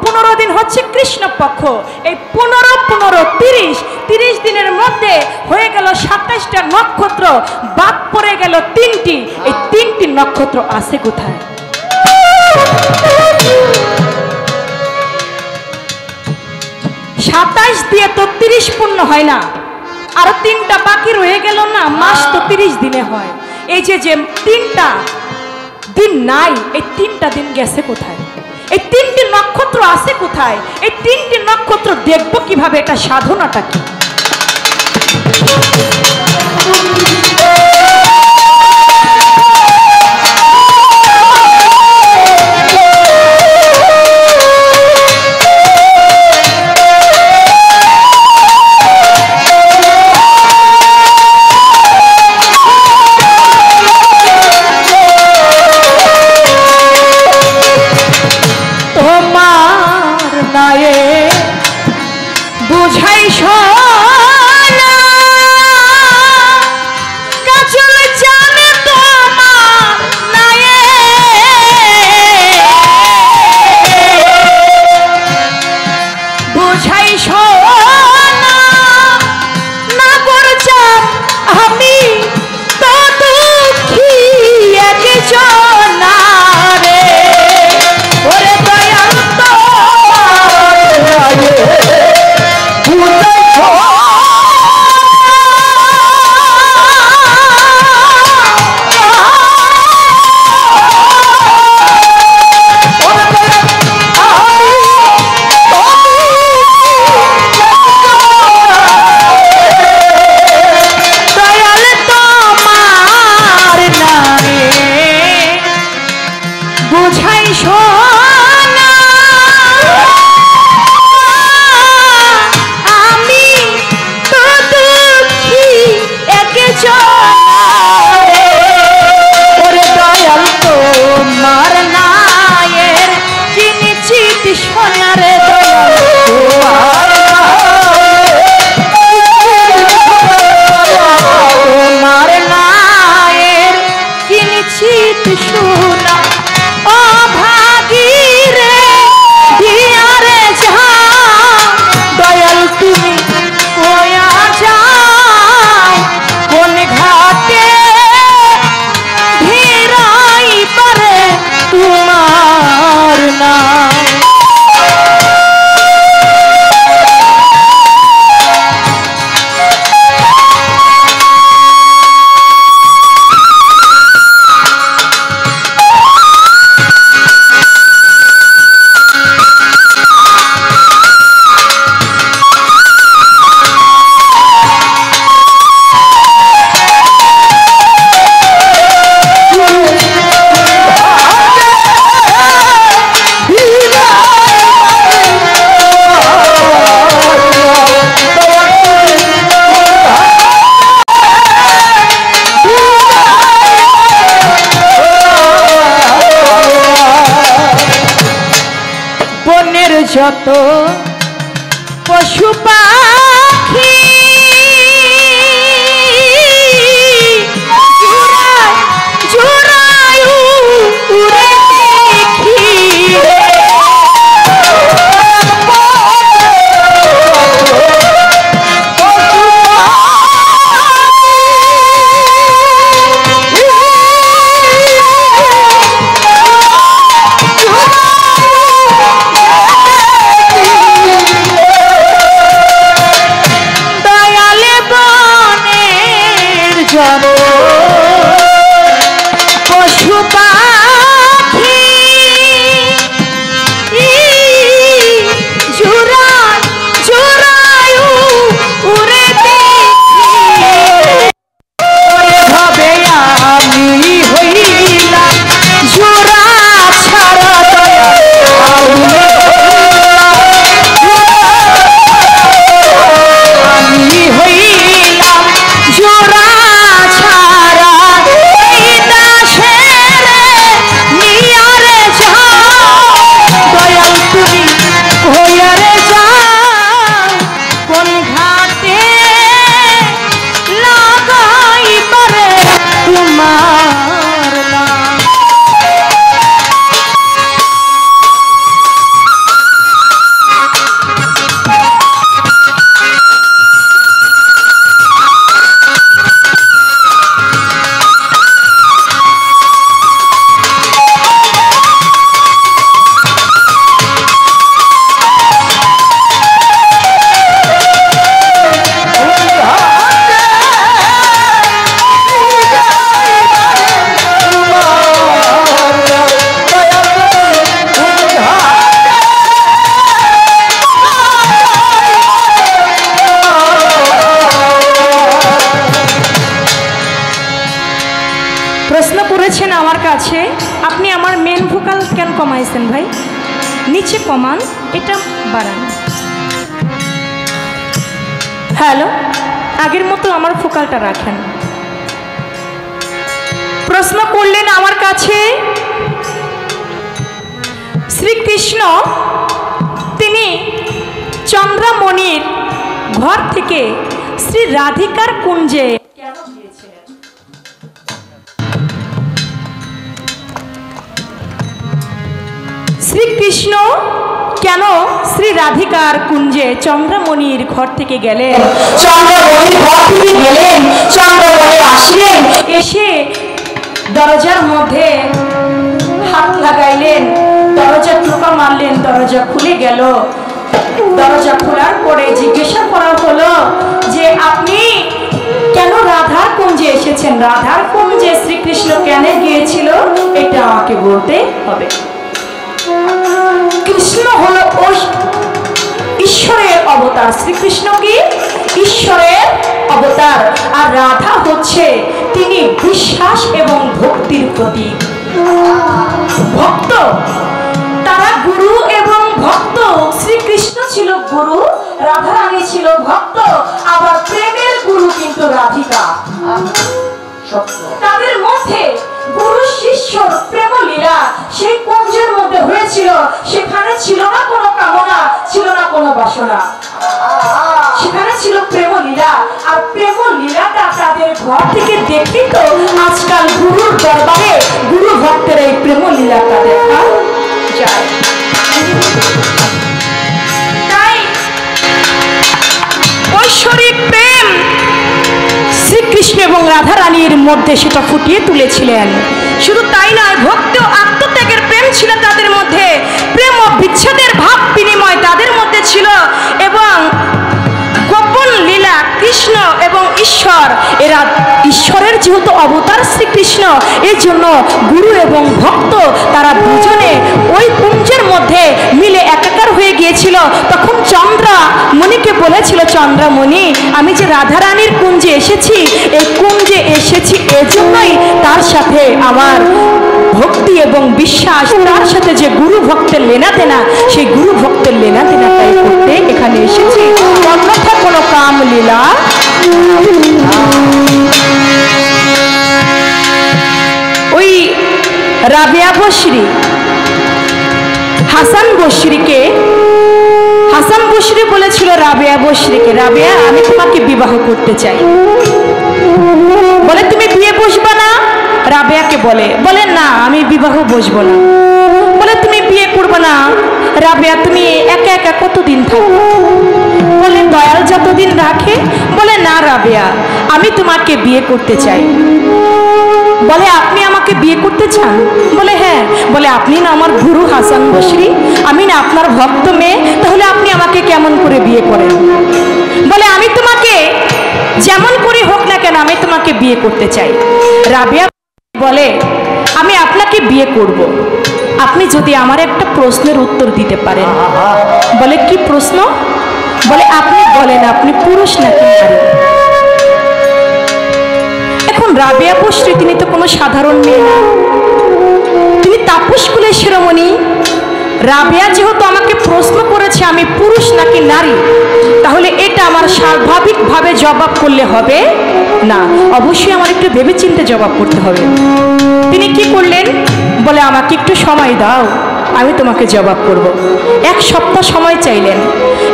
C: 15 দিন হচ্ছে কৃষ্ণপক্ষ। এই 15 15 30 দিনের মধ্যে হয়ে গেল 27টা নক্ষত্র, বাদ পড়ে গেল 3টি। এই 3টি নক্ষত্র আছে কোথায়? 27 দিয়ে তো 30 পূর্ণ হয় না, আরো 3টা বাকি রয়ে গেল না, মাস তো 30 দিনে হয়। এই যে 3টা দিন নাই, এই 3টা দিন গেছে কোথায়? এই 3টি নক্ষত্র আছে কোথায়? এই 3টি নক্ষত্র দেখবো কিভাবে? এটা সাধনাটা কি? চিত শোনা ও ভাই যত পশু পাখি জোড়ায় উড়ে দেখি পশু পাখি জোড়ায় জোড়ায় উড়ে দেখি আমি হইলাম জোড়া ছাড়া আমি হইলাম জোড়া প্রশ্ন করেছেন আমার কাছে, আপনি আমার মেন ভোকাল কেন কমাইছেন ভাই? নিচে কমান, এটা বাড়ান। হ্যালো, আগের মতো আমার ভোকালটা রাখেন। প্রশ্ন করলেন আমার কাছে, শ্রীকৃষ্ণ তিনি চন্দ্রমণির ঘর থেকে শ্রী রাধিকার কুঞ্জে কেন গিয়েছিলেন? শ্রীকৃষ্ণ কেন শ্রী রাধিকার কুঞ্জে চন্দ্রমণির ঘর থেকে গেলেন? চন্দ্রমণির ঘর থেকে গেলেন, চন্দ্রমণি আসলেন, এসে দরজার মধ্যে হাত লাগাইলেন, দরজা টোকা মারলেন, দরজা খুলে গেল। দরজা খোলার পরে জিজ্ঞাসা করা হলো যে আপনি কেন রাধার কুঞ্জে এসেছেন? রাধার কুঞ্জে শ্রীকৃষ্ণ কেন গিয়েছিল এটা আমাকে বলতে হবে। কৃষ্ণ হলো ঈশ্বরের অবতার, শ্রীকৃষ্ণ কি ঈশ্বরের অবতার, আর রাধা হচ্ছে তিনি বিশ্বাস এবং ভক্তির প্রতীক। ভক্ত, তারা গুরু এবং ভক্ত। শ্রীকৃষ্ণ ছিল গুরু, রাধা রানী ছিল ভক্ত, আবার প্রেমের গুরু কিন্তু রাধিকা। তাদের মধ্যে গুরু শিষ্যর প্রেম লীলা সেই কুঞ্জের মধ্যে হয়েছিল। সেখানে ছিল না কোনো কামনা, ছিল না কোনো বাসনা, সেখানে ছিল প্রেম লীলা। আর প্রেম লীলাটা তাদের ঘর থেকে দেখি তো আজকাল গুরুর দরবারে গুরু ভক্তের এই প্রেম লীলাটা দেখা যায়। তাই ঐশ্বরিক প্রেম শ্রীকৃষ্ণ এবং রাধা রানীর মধ্যে সেটা ফুটিয়ে তুলেছিলেন। শুধু তাই নয়, ভক্তি ও আত্মত্যাগের প্রেম ছিল তাদের মধ্যে, প্রেম ও বিচ্ছেদের ভাব বিনিময় তাদের মধ্যে ছিল, এবং গোপন লীলা কৃষ্ণ এবং ঈশ্বর, এরা ঈশ্বরের যেহেতু অবতার শ্রীকৃষ্ণ, এর জন্য গুরু এবং ভক্ত তারা দুজনে ওই কুঞ্জের মধ্যে মিলে একাকার হয়ে গিয়েছিল। তখন চন্দ্রমণিকে বলেছিল, চন্দ্রমণি আমি যে রাধা রানীর কুঞ্জে এসেছি, এই কুঞ্জে এসেছি এজন্যই তার সাথে আমার ভক্তি এবং বিশ্বাস, তার সাথে যে গুরু ভক্তের লেনাদেনা, সেই গুরু ভক্তের লেনাদেনাটাই করতে এখানে এসেছি, অন্যথা কোনো কাম লীলা। ওই রাবেয়া বসরি, হাসান বসরিকে হাসান বসরি বলেছিল রাবেয়া বসরিকে, রাবেয়া আমি তোমাকে বিবাহ করতে চাই। বলে তুমি বিয়ে বসবা না? রাবেয়াকে বলে না আমি বিবাহ বসবো না। বলে তুমি বিয়ে করবে না? রাবেয়া তুমি একা একা কতদিন থাকবে? বলে দয়াল যতদিন রাখে। বলে না রাবেয়া আমি তোমাকে বিয়ে করতে চাই। বলে আপনি আমাকে বিয়ে করতে চান? বলে হ্যাঁ। বলে আপনি না আমার গুরু হাসান বসরি, আমি না আপনার ভক্ত মেয়ে, তাহলে আপনি আমাকে কেমন করে বিয়ে করেন? বলে আমি তোমাকে যেমন করে হোক না কেন আমি তোমাকে বিয়ে করতে চাই। রাবেয়া বলে আমি আপনাকে বিয়ে করব, আপনি যদি আমার একটা প্রশ্নের উত্তর দিতে পারেন। বলে কি প্রশ্ন? বলে আপনি বলেন আপনি পুরুষ নাকি নারী? এখন রাবেয়া বসরি তিনি তো কোনো সাধারণ মেয়ে না, তিনি তাপস কুলের শিরোমণি। রাবেয়া যেহেতু আমাকে প্রশ্ন করেছে আমি পুরুষ নাকি নারী, তাহলে এটা আমার স্বাভাবিকভাবে জবাব করলে হবে না, অবশ্যই আমার একটু ভেবেচিন্তে জবাব করতে হবে। তিনি কি করলেন? বলে আমাকে একটু সময় দাও, আমি তোমাকে জবাব করব। 1 সপ্তাহ সময় চাইলেন।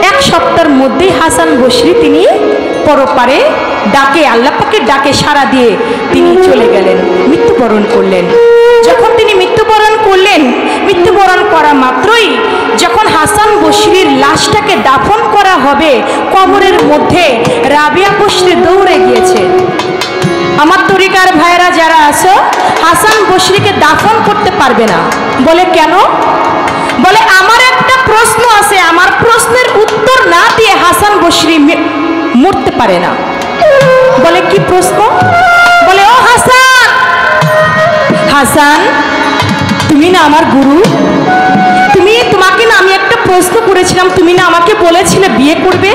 C: 1 সপ্তাহের মধ্যেই হাসান বসরি তিনি পরপারে ডাকে, আল্লাহ পাকের ডাকে সাড়া দিয়ে তিনি চলে গেলেন, মৃত্যুবরণ করলেন। যখন তিনি মৃত্যুবরণ করলেন, মৃত্যুবরণ করা মাত্রই যখন হাসান বসরির লাশটাকে দাফন করা হবে, কবরের মধ্যে রাবেয়া বসরি দৌড়ে গিয়েছে। আমার তরিকার ভাইরা যারা আছো, হাসান বসরিকে দাফন করতে পারবে না। বলে কেন? বলে আমার একটা প্রশ্ন আছে, আমার প্রশ্নের উত্তর না দিয়ে হাসান বসরি মরতে পারে না। বলে কি প্রশ্ন? বলে ও হাসান, হাসান তুমি না আমার গুরু, তোমাকে না আমি একটা প্রশ্ন করেছিলাম, তুমি না আমাকে বলেছিলে বিয়ে করবে,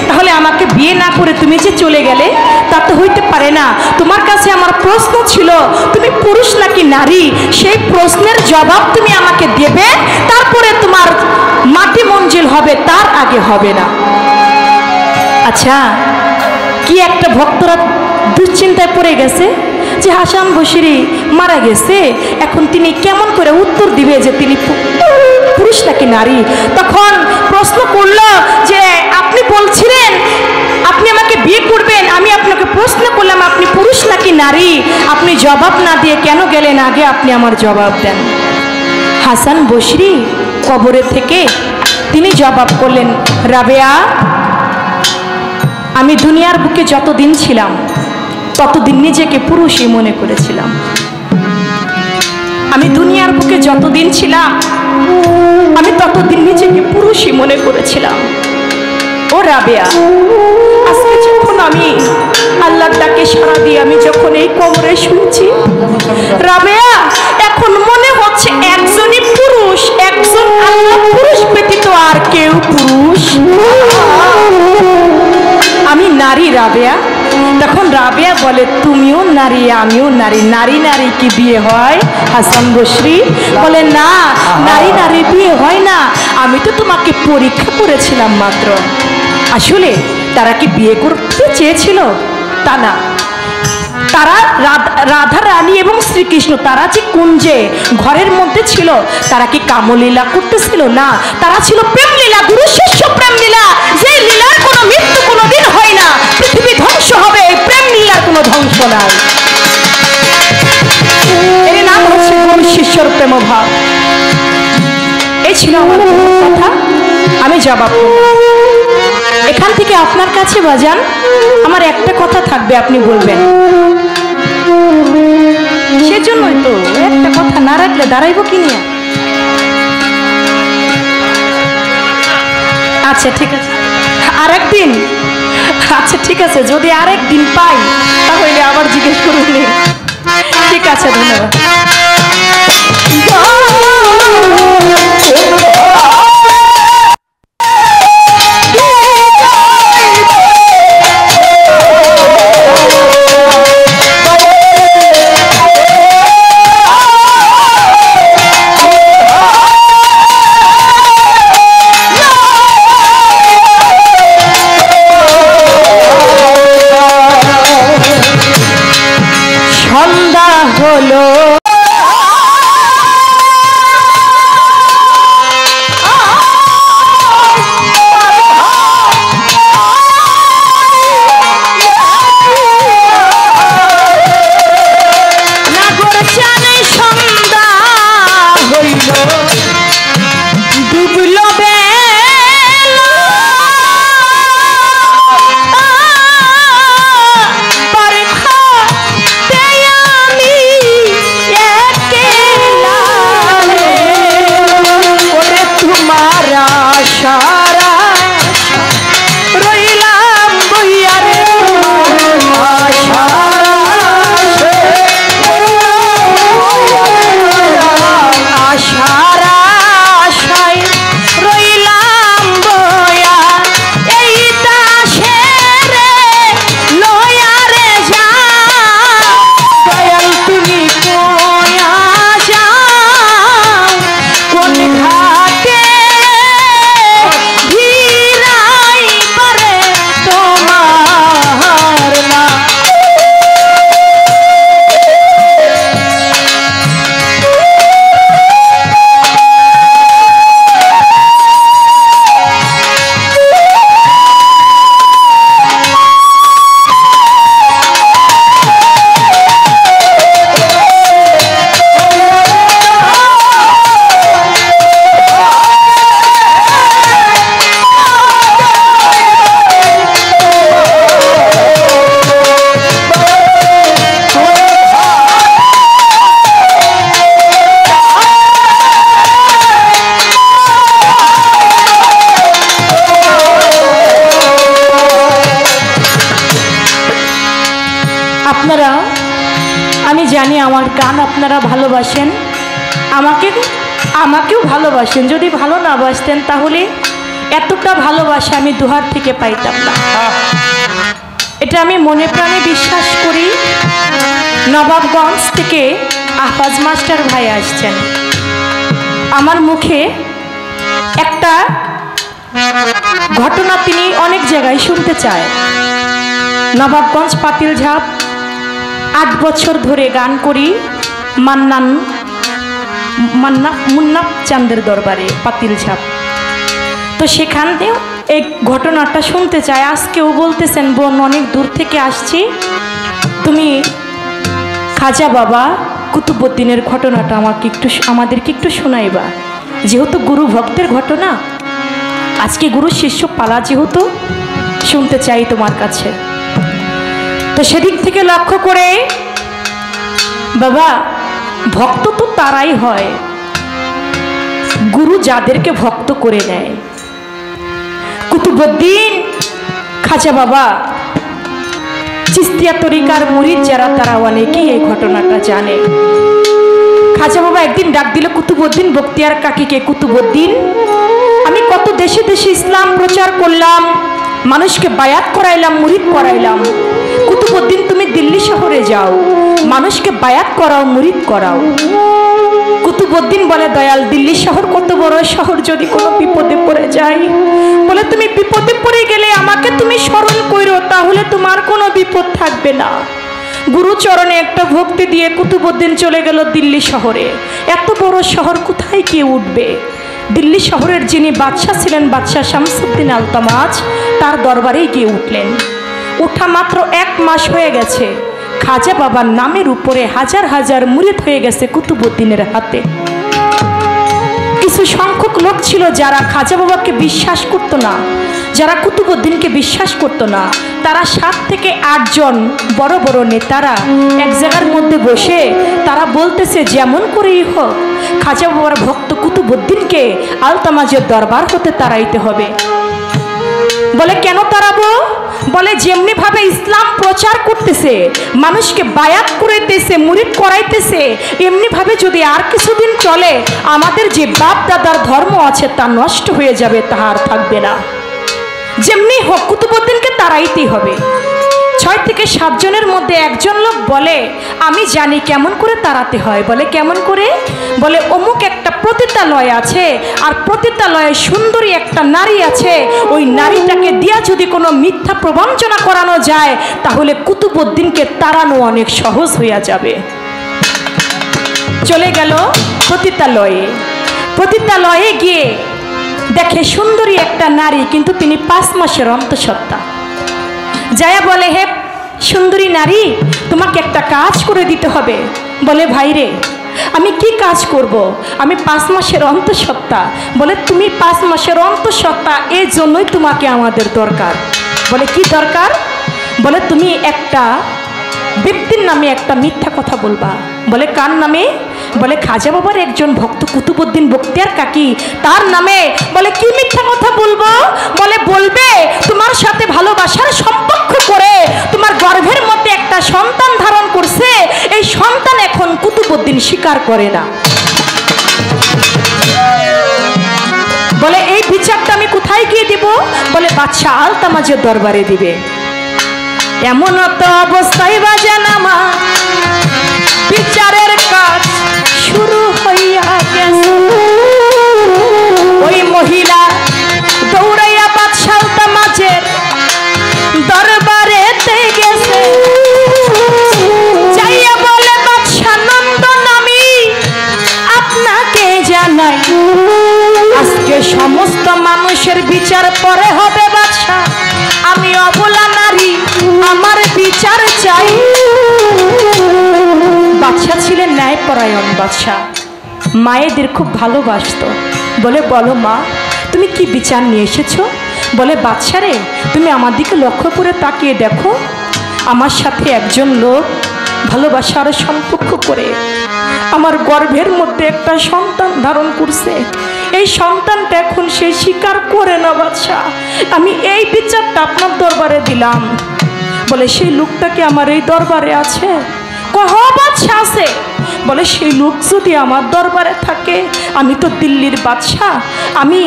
C: তাহলে আমাকে বিয়ে না করে তুমি যে চলে গেলে তা তো হইতে পারে না। তোমার কাছে আমার প্রশ্ন ছিল তুমি পুরুষ নাকি নারী, সেই প্রশ্নের জবাব তুমি আমাকে দেবে, তারপরে তোমার মাটি মঞ্জিল হবে, তার আগে হবে না। আচ্ছা কি একটা ভক্তরা দুশ্চিন্তায় পড়ে গেছে যে হাসান বসরি মারা গেছে, এখন তিনি কেমন করে উত্তর দিবে যে তিনি পুরুষ নাকি নারী। তখন প্রশ্ন করলো যে আপনি বলছিলেন আপনি আমাকে বিয়ে করবেন, আমি আপনাকে প্রশ্ন করলাম আপনি পুরুষ নাকি নারী, আপনি জবাব না দিয়ে কেন গেলেন? আগে আপনি আমার জবাব দেন। হাসান বসরি কবরে থেকে তিনি জবাব করলেন, রাবেয়া আমি দুনিয়ার বুকে যতদিন ছিলাম ততদিন নিজেকে পুরুষই মনে করেছিলাম। আমি দুনিয়ার বুকে যতদিন ছিলাম আমি ততদিন নিজেকে পুরুষই মনে করেছিলাম। ও রাবেয়া আজকে যখন আমি আল্লাহর ডাকে সাড়া দিয়ে আমি যখন এই কবরে শুনছি, রাবেয়া এখন মনে হচ্ছে একজনই পুরুষ, একজন আল্লাহ পুরুষ ব্যতীত আর কেউ পুরুষ, আমি নারী রাবেয়া। তখন রাবেয়া বলে তুমিও নারী আমিও নারী, নারী নারী কি বিয়ে হয়? হাসান বসরি বলে না, নারী নারী বিয়ে হয় না, আমি তো তোমাকে পরীক্ষা করেছিলাম মাত্র। আসলে তারা কি বিয়ে করতে চেয়েছিল? তা না, তারা রাধা রানী এবং শ্রীকৃষ্ণ তারা যে কুঞ্জে ঘরের মধ্যে ছিল, তারা কি কামলীলা করতেছিল? না, তারা ছিল প্রেম লীলা, গুরু শিষ্য প্রেম লীলা, যে লীলার কোনো মৃত্যু কোনোদিন হয় না। পৃথিবী ধ্বংস হবে, এই প্রেম লীলার কোনো ধ্বংস নাই। এর নাম হচ্ছে গুরু শিষ্যর প্রেম ভাব। এই ছিল আমার কথা, আমি জবাব করলাম। এখান থেকে আপনার কাছে বাজান আমার একটা কথা থাকবে, আপনি বলবেন। সেজন্যই তো একটা কথা না রাখলে দাঁড়াইব কি নিয়ে। আচ্ছা ঠিক আছে, আরেকদিন। আচ্ছা ঠিক আছে, যদি আরেকদিন পাই তাহলে আবার জিজ্ঞেস করুন। ঠিক আছে, ধন্যবাদ। সন্ধ্যা হলো
B: হইল
C: ডুবলো বেলা পরখাতে আমি একলা রে।
B: ওরে তোমার আশারা
C: রইলাম বইয়া রে আশার আশায় রইলাম বয়া এই দাসে রে লয়া রে যা
B: দয়াল তুমি
C: কয়া যাও কোন ঘাটে ভিড়াই পারে তোমার না। আপনারা, আমি জানি আমার গান আপনারা ভালোবাসেন, আমাকেও ভালোবাসেন। যদি ভালো না বাসতেন তাহলে এতটা ভালোবাসা আমি দুহার থেকে পাইতাম না। এটা আমি মনে প্রাণে বিশ্বাস করি। নবাবগঞ্জ থেকে আহফাজ মাস্টার ভাই আসছেন, আমার মুখে একটা ঘটনা তিনি অনেক জায়গায় শুনতে চায়। নবাবগঞ্জ পাতিলঝাপ 8 বছর ধরে গান করি মুন্নাফ চাঁদের দরবারে পাতিলঝাপ। তো সেখানেও এই ঘটনাটা শুনতে চায়। আজকেও বলতেছেন, বোন অনেক দূর থেকে আসছি, তুমি খাজা বাবা কুতুবউদ্দিনের ঘটনাটা আমাদেরকে একটু শোনাইবা। যেহেতু গুরু ভক্তের ঘটনা, আজকে গুরু শিষ্য পালা যেহেতু শুনতে চাই তোমার কাছে। তো সেদিক থেকে লক্ষ্য করে, বাবা ভক্ত তো তারাই হয় গুরু যাদেরকে ভক্ত করে নেয়। কুতুবউদ্দিন খাজা বাবা চিস্তিয়া তরিকার মুরিদ যারা, তারা অনেকেই এই ঘটনাটা জানে। খাজা বাবা একদিন ডাক দিল কুতুবউদ্দিন বখতিয়ার কাকিকে, কুতুবউদ্দিন আমি কত দেশে দেশে ইসলাম প্রচার করলাম, মানুষকে বায়াত করাইলাম, মুরিদ করাইলাম। কুতুবউদ্দিন তুমি দিল্লি শহরে যাও, মানুষকে বায়াত করাও, মুরিদ করাও। কুতুবউদ্দিন বলে, দয়াল দিল্লি শহর কত বড় শহর, যদি কোনো বিপদে পড়ে যাই, বলে তুমি বিপদে পড়ে গেলে আমাকে তুমি স্মরণ করো, তাহলে তোমার কোনো বিপদ থাকবে না। গুরুচরণে একটা ভক্তি দিয়ে কুতুবউদ্দিন চলে গেল দিল্লি শহরে। এত বড় শহর কোথায় গিয়ে উঠবে? দিল্লি শহরের যিনি বাদশাহ ছিলেন, বাদশাহ শামসুদ্দিন আলতামাজ, তার দরবারেই গিয়ে উঠলেন। উঠা মাত্র 1 মাস হয়ে গেছে, খাজা বাবার নামের উপরে হাজার হাজার মুরিদ হয়ে গেছে কুতুবউদ্দিনের হাতে। কিছু সংখ্যক লোক ছিল যারা খাজা বাবাকে বিশ্বাস করতো না, যারা কুতুবউদ্দিনকে বিশ্বাস করতো না, তারা 7 থেকে 8 জন বড় বড় নেতারা এক জায়গার মধ্যে বসে তারা বলতেছে, যেমন করেই হোক খাজা বাবার ভক্ত কুতুবউদ্দিনকে আলতামাজের দরবার হতে তাড়াইতে হবে। বলে কেন তাড়াবো? বলে যেমনি ভাবে ইসলাম প্রচার করতেছে, মানুষকে বায়াত করাইতেছে, মুরিদ করাইতেছে, এমনি ভাবে যদি আর কিছুদিন চলে, আমাদের যে বাপ দাদার ধর্ম আছে তা নষ্ট হয়ে যাবে, তা আর থাকবে না। যেমনি হোক কুতুবউদ্দিনকে তাড়াইতেই হবে। 6 থেকে 7 জনের মধ্যে একজন লোক বলে, আমি জানি কেমন করে তাড়াতে হয়। বলে কেমন করে? বলে অমুক একটা পতিতালয় আছে, আর পতিতালয়ে সুন্দরী একটা নারী আছে, ওই নারীটাকে দিয়া যদি কোনো মিথ্যা প্রবঞ্চনা করানো যায়, তাহলে কুতুবউদ্দিনকে তাড়ানো অনেক সহজ হইয়া যাবে। চলে গেল পতিতালয়ে। পতিতালয়ে গিয়ে দেখে সুন্দরী একটা নারী, কিন্তু তিনি 5 মাসের অন্তঃসত্ত্বা। যায়া বলে, হে সুন্দরী নারী, তোমাকে একটা কাজ করে দিতে হবে। বলে ভাই রে, আমি কি কাজ করব? আমি 5 মাসের অন্তঃসত্ত্বা। বলে তুমি 5 মাসের অন্তঃসত্ত্বা, এই জন্যই তোমাকে আমাদের দরকার। বলে কি দরকার? বলে তুমি একটা ব্যক্তির নামে একটা মিথ্যা কথা বলবা। বলে কার নামে? বলে খাজা বাবার একজন ভক্ত কুতুবউদ্দিন বখতিয়ার কাকি, তার নামে। বলে কি মিথ্যা কথা বলবো? বলে বলবে তোমার সাথে ভালোবাসার সম্পর্ক করে তোমার গর্ভের মধ্যে একটা সন্তান ধারণ করছে, এই সন্তান এখন কুতুবউদ্দিন স্বীকার করে না। বলে এই বিচারটা আমি কোথায় গিয়ে দিব? বলে বাদশাহ আলতামাজের দরবারে দিবে। এমন তো অবস্থায় বাজান আমার বিচারের কাজ শুরু হইয়া গেছে। ওই মহিলা দৌড়াইয়া বাদশাহ আলতামাজের দরবারেতে গেছে। যাইয়া বলে বাদশাহ নন্দন, আমি আপনাকে জানাই আজকে সমস্ত মানুষের বিচার পরে হবে বাদশাহ। আমি অবলা নারী, আমার বিচার চাই। বাদশাহ ছিলেন ন্যায়পরায়ণ বাদশাহ, মায়েদের খুব ভালোবাসতো। বলে বলো মা, তুমি কি বিচার নিয়ে এসেছো? বলে বাদশাহ রে, তুমি আমার দিকে লক্ষ্য করে তাকিয়ে দেখো, আমার সাথে একজন লোক ভালোবাসার সম্পর্ক করে আমার গর্ভের মধ্যে একটা সন্তান ধারণ করছে। এই সন্তানটা এখন সে স্বীকার করে না বাদশাহ। আমি এই বিচারটা আপনার দরবারে দিলাম। বলে সেই লোকটা কি আমার এই দরবারে আছে? কহ বাদশাহ আছে। বলে সেই লোক যদি আমার দরবারে থাকে, আমি তো দিল্লির বাদশাহ, আমি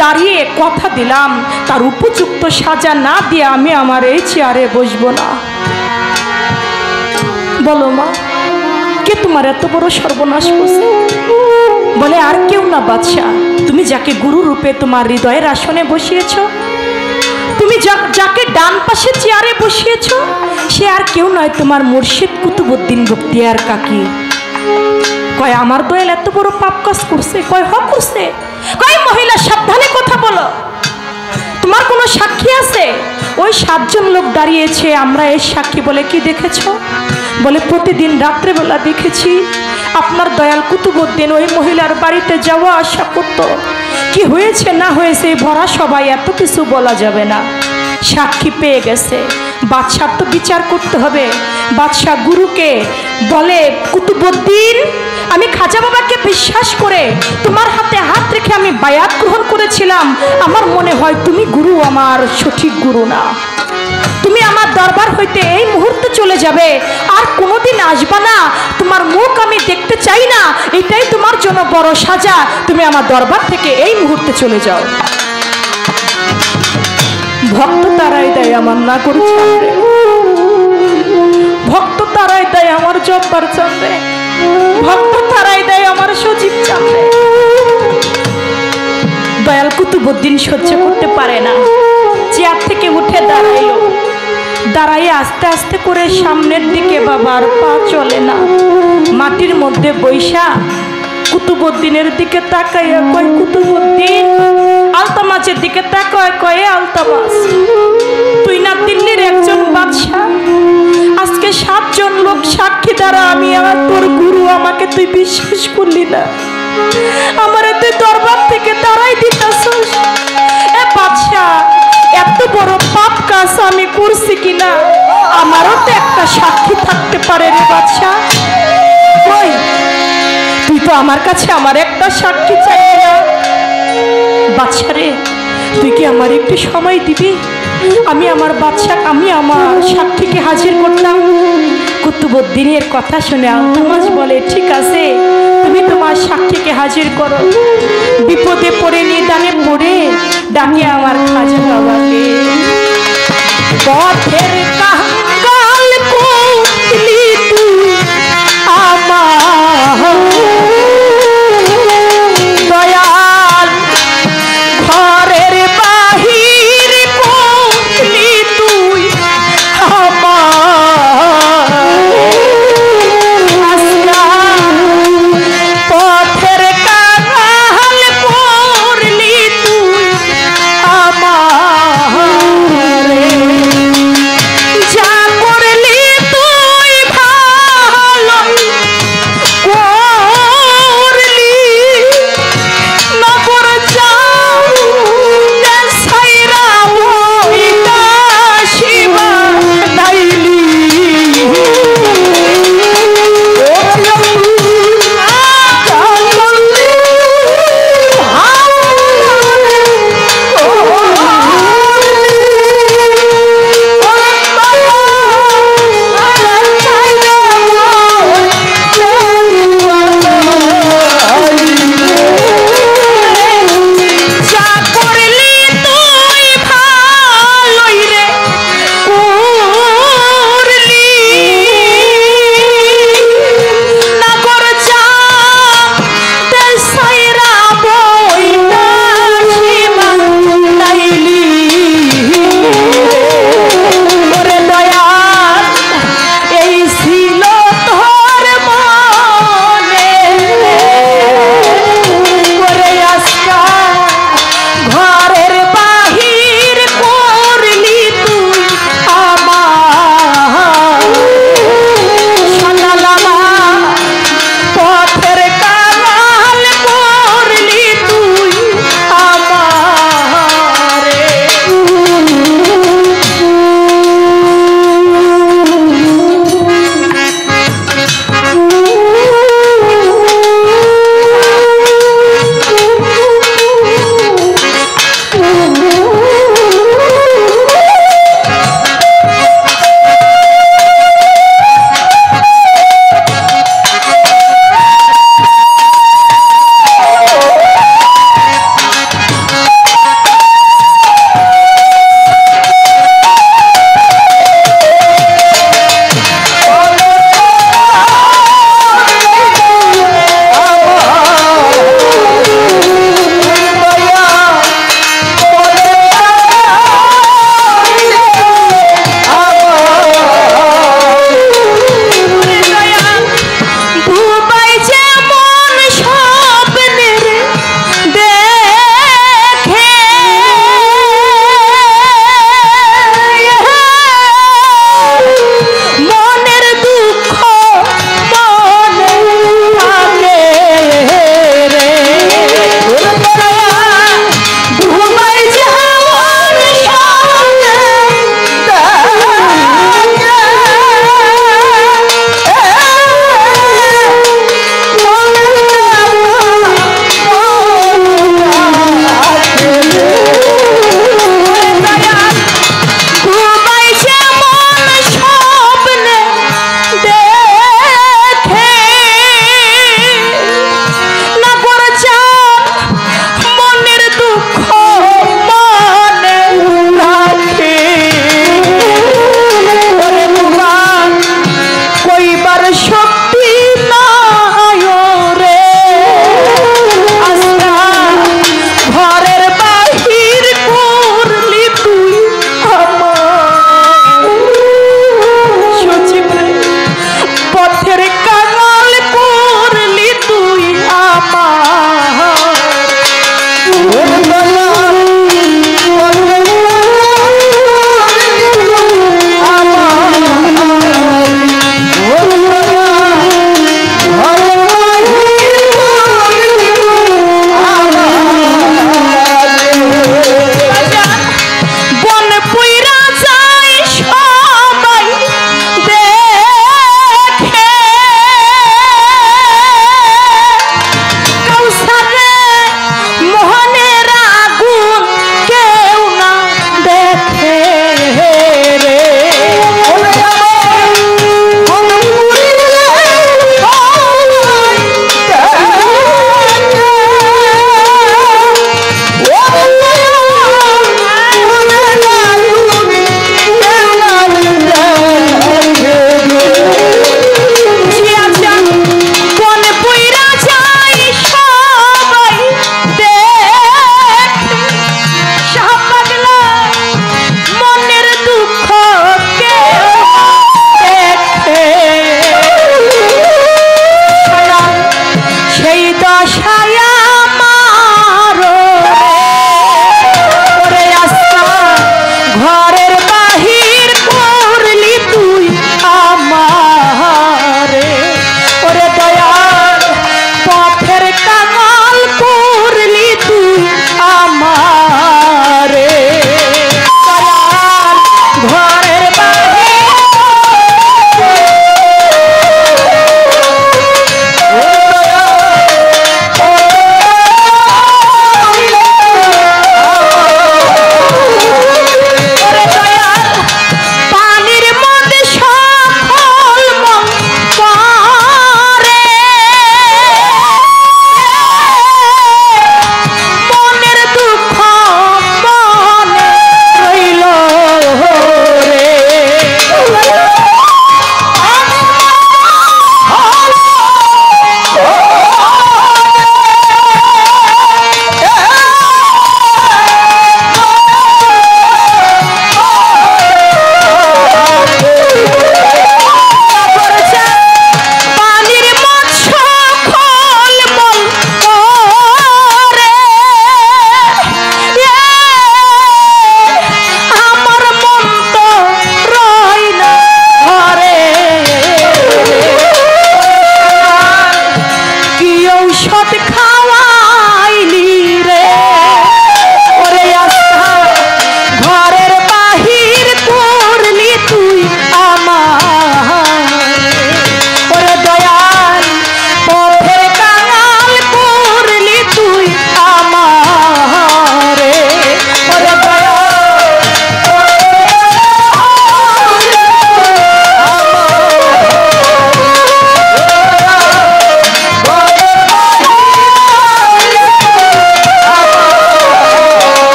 C: দাঁড়িয়ে কথা দিলাম তার উপযুক্ত সাজা না দিয়ে আমি আমার এই চেয়ারে বসবো না। বলো মা, কে তোমার এত বড় সর্বনাশ করছে? বলে আর কেউ না বাদশাহ, তুমি যাকে গুরু রূপে তোমার হৃদয়ের আসনে বসিয়েছ, তুমি যাকে ডান পাশে চেয়ারে বসিয়েছ, সে আর কেউ নয়, তোমার মুর্শিদ কুতুবউদ্দিন বখতিয়ার কাকি। কয় আমার দয়াল এত বড় পাপ কাজ করছে? কয় হ করছে। কয় মহিলা সাবধানে কথা বলো, তোমার কোনো সাক্ষী আছে? ওই 7 জন লোক দাঁড়িয়েছে, আমরা এই সাক্ষী। বলে কি দেখেছ? বলে প্রতিদিন রাত্রেবেলা দেখেছি আপনার দয়াল কুতুবউদ্দিন ওই মহিলার বাড়িতে যাওয়া আসা করতো। কি হয়েছে না হয়েছে ভরা সবাই, এত কিছু বলা যাবে না। সাক্ষী পেয়ে গেছে, বাদশার তো বিচার করতে হবে। বাদশাহ গুরুকে বলে কুতুবউদ্দিন, আমি খাজা বাবাকে বিশ্বাস করে তোমার হাতে হাত রেখে আমি বায়াত গ্রহণ করেছিলাম। আমার মনে হয় তুমি গুরু আমার সঠিক গুরু না। তুমি আমার দরবার হইতে এই মুহূর্তে চলে যাবে, আর কোনোদিন আসবা না। তোমার মুখ আমি দেখতে চাই না, এটাই তোমার জন্য বড় সাজা। তুমি আমার দরবার থেকে এই মুহূর্তে চলে যাও। ভক্ত তারাই দেয় আমার না করু চাঁদে, ভক্ত তারাই দেয় আমার জব্বার চাঁদে, ভক্ত তারাই দেয় আমার সজীব চাঁদে। দয়াল কুতুবউদ্দিন সহ্য করতে পারে না, চেয়ার থেকে উঠে দাঁড়াইল। দাঁড়াইয়ে আস্তে আস্তে করে সামনের দিকে, বাবার পা চলে না, মাটির মধ্যে বৈশা কুতুবউদ্দিনের দিকে তাকাইয়া কয় কুতুবউদ্দিন, আলতামাজের দিকে তাকায় কয়ে আলতামাজ, তুই না দিল্লির একজন বাদশাহ? আজকে 7 জন লোক সাক্ষী দ্বারা আমি আর তোর গুরু, আমাকে তুই বিশ্বাস করলি না, আমারে তুই দরবার থেকে দাঁড়াই দিতাছস। এ বাদশাহ, এত বড় পাপ কাজ আমি করছি কিনা আমারও তো একটা সাক্ষী থাকতে পারে রে বাদশাহ। কই তুই তো আমার কাছে আমার একটা সাক্ষী চাইলি না। বাদশা রে, তুই কি আমার একটু সময় দিবি? আমি আমার সাক্ষীকে হাজির করতাম। কুতুবউদ্দিনের কথা শুনে আলতামাজ বলে ঠিক আছে, তুমি তোমার সাক্ষীকে হাজির করো। বিপদে পড়ে নিদানে পড়ে ডাকে আমার খাজা বাবাকে। পথের কাঙ্গাল কোইলি তুই আমার দয়াল, ঘরের বাহির কোইলি তুই আমার আস্কা। পথের কাঙ্গাল করলি তুই আমার, যা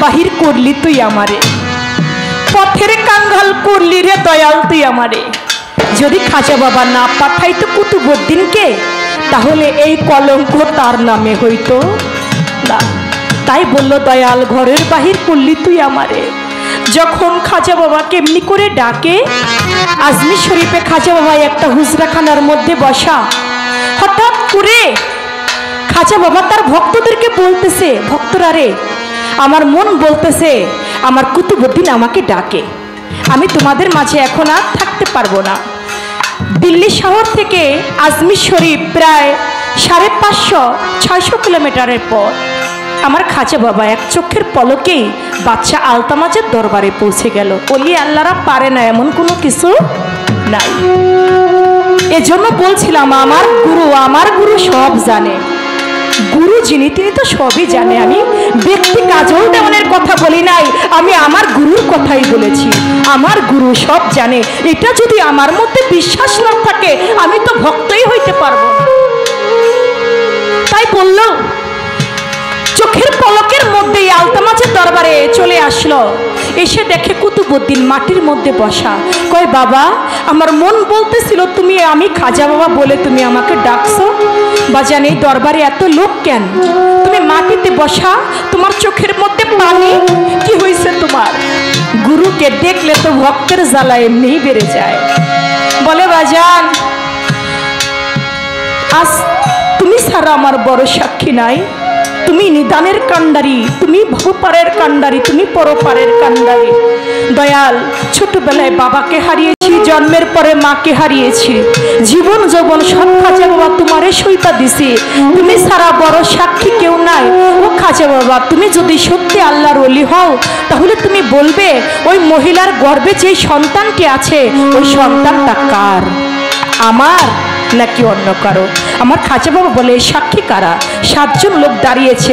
C: বাহির করলি তুই আমারে, পথের কাঙ্গাল করলি রে দয়াল তুই আমারে। যদি খাজা বাবা না পাঠাইতো কুতুবউদ্দিনকে, তাহলে এই কলঙ্ক তার নামে হইতো না। তাই বলল, দয়াল ঘরের বাহির করলি তুই আমারে। যখন খাজা বাবা কেমনি করে ডাকে, আজমির শরীফে খাজা বাবা একটা হুজরাখানার মধ্যে বসা, হঠাৎ করে খাজা বাবা তার ভক্তদেরকে বলতেছে, ভক্তরা রে, আমার মন বলতেছে আমার কুতুবউদ্দিন আমাকে ডাকে, আমি তোমাদের মাঝে এখন আর থাকতে পারবো না। দিল্লি শহর থেকে আজমির শরীফ প্রায় 550-600 কিলোমিটারের পর আমার খাজা বাবা এক চোখের পলকেই বাদশা আলতামাজের দরবারে পৌঁছে গেল। ওলি আল্লাহরা পারে না এমন কোনো কিছু নাই। এজন্য বলছিলাম আমার গুরু সব জানে। গুরু যিনি তিনি তো সবই জানে। আমি ব্যক্তি কাজল দেওয়ানের কথা বলি নাই, আমি আমার গুরুর কথাই বলেছি। আমার গুরু সব জানে। এটা যদি আমার মধ্যে বিশ্বাস না থাকে, আমি তো ভক্তই হইতে পারবো না। তাই বলল, চোখের পলকের মধ্যেই আলতামাজের দরবারে চলে আসলো। এসে দেখে কুতুবউদ্দিন মাটির মধ্যে বসা। কয়, বাবা, আমার মন বলতেছিল তুমি, আমি খাজা বাবা বলে তুমি আমাকে ডাকছো। বাজান, এই দরবারে এত লোক কেন? তুমি মাটিতে বসা, তোমার চোখের মধ্যে পানি, কি হয়েছে তোমার? গুরুকে দেখলে তো ভক্তের জ্বালা এমনিই বেড়ে যায়। বলে, বাজান, আজ তুমি ছাড়া আমার বড় সাক্ষী নাই। তুমি নিদানের কান্ডারি, তুমি বহুপারের কান্ডারি, তুমি পরপারের কান্ডারি। দয়াল, ছোটবেলায় বাবাকে হারিয়েছি, জন্মের পরে মাকে হারিয়েছি, জীবন যৌবন সব খাজা বাবা তোমারে সইতা দিছি। তুমি ছাড়া বড় সাক্ষী কেউ নাই। ও খাজা বাবা, তুমি যদি সত্যি আল্লাহর ওলি হও, তাহলে তুমি বলবে ওই মহিলার গর্ভে যে সন্তানটি আছে, ওই সন্তানটা কার, আমার নাকি অন্য কারো? আমার খাজা বাবা বলে, এই সাক্ষী কারা? 7 জন লোক দাঁড়িয়েছে,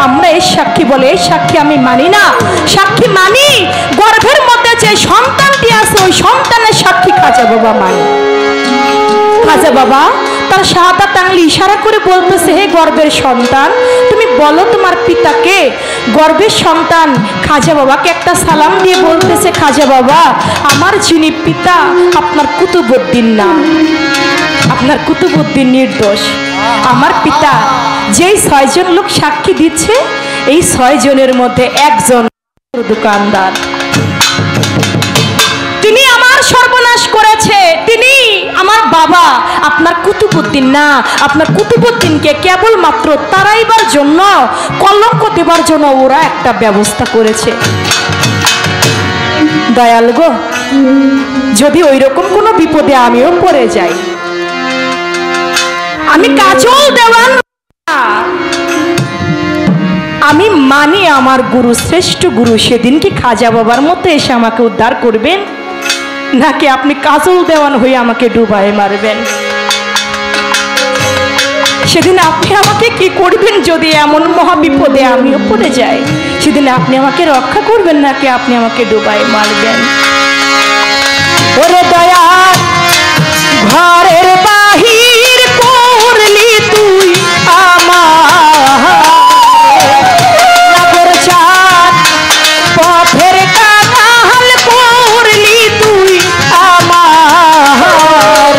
C: আমরা এই সাক্ষী। বলে, এই সাক্ষী আমি মানি না। সাক্ষী মানি, গর্ভের মধ্যে যে সন্তানটি আছে, ওই সন্তানের সাক্ষী খাজা বাবা মানি। খাজা বাবা তার শাহাদাত আঙ্গুল ইশারা করে বলতেছে, হে গর্ভের সন্তান, তুমি বলো তোমার পিতাকে। গর্ভের সন্তান খাজা বাবাকে একটা সালাম দিয়ে বলতেছে, খাজা বাবা, আমার যিনি পিতা আপনার কুতুবউদ্দিন না, আপনার কুতুবউদ্দিন নির্দোষ। আমার পিতা যেই 6 জন লোক সাক্ষী দিচ্ছে, এই 6 জনের মধ্যে একজন দোকানদার, তিনি আমার সর্বনাশ করেছে। তিনি আমার বাবা, আপনার কুতুবউদ্দিন না। আপনার কুতুবউদ্দিনকে কেবলমাত্র তাড়াইবার জন্য, কলঙ্ক দেবার জন্য ওরা একটা ব্যবস্থা করেছে। দয়াল গো, যদি ওই রকম কোনো বিপদে আমিও পড়ে যাই, আমি কাজল দেওয়ান, আমি মানি আমার গুরু শ্রেষ্ঠ গুরু। সেদিন কি খাজা বাবার মতো এসে আমাকে উদ্ধার করবেন, নাকি আপনি কাজল দেওয়ান হয়ে আমাকে ডুবায় মারবেন? সেদিন আপনি আমাকে কি করবেন? যদি এমন মহাবিপদে আমিও পড়ে যাই, সেদিন আপনি আমাকে রক্ষা করবেন, নাকি আপনি আমাকে ডুবায় মারবেন? ওরে দয়াল, ঘরের বাহির করলি তুই আমার, পথের কাঙাল করলি তুই আমার।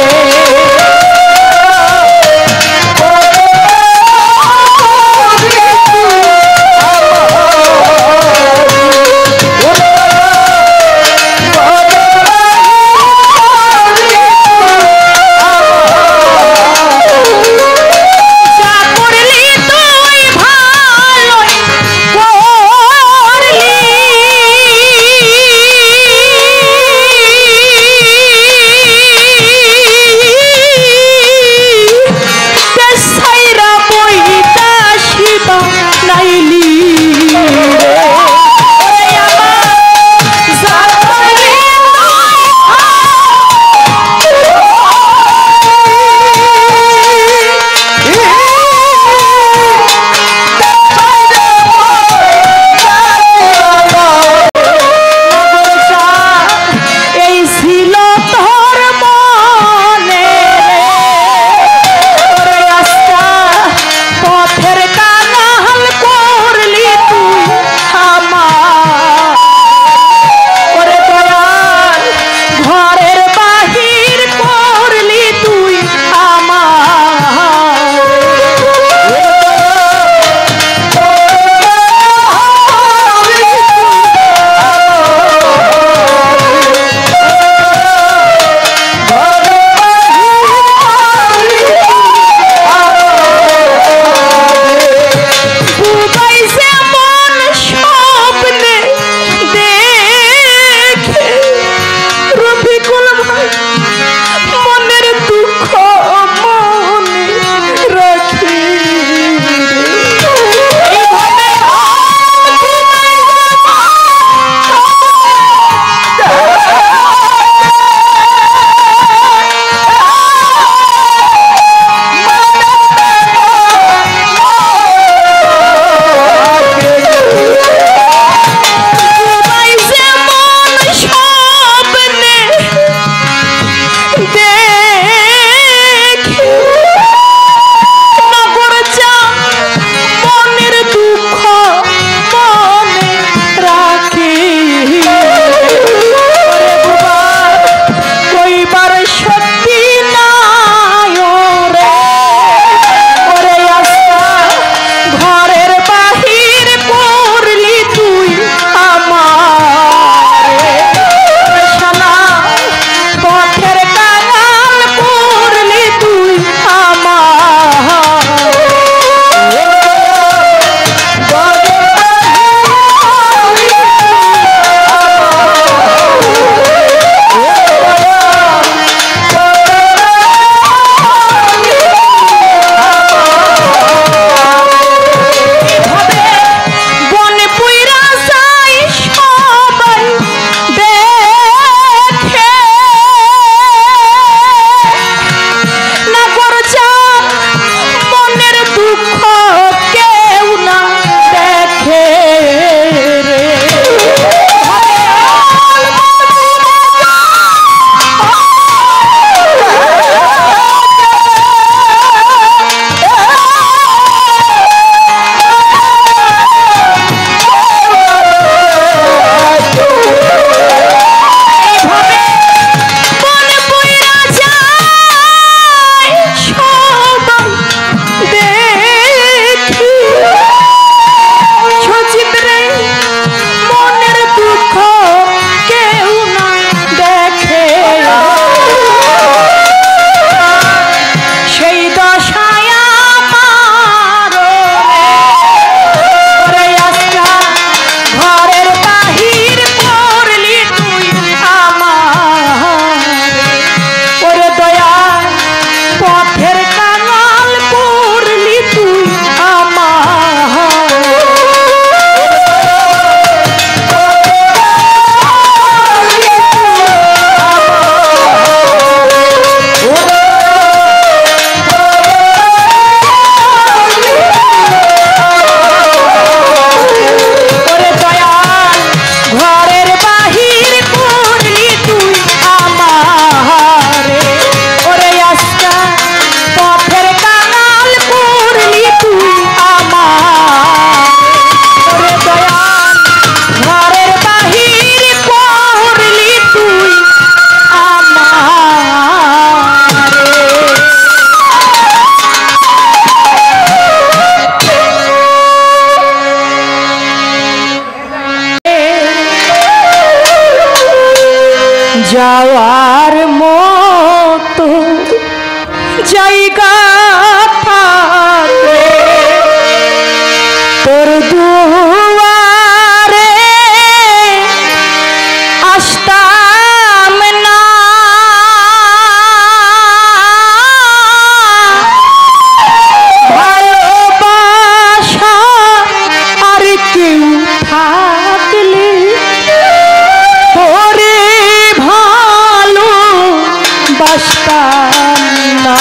C: বাসতাম না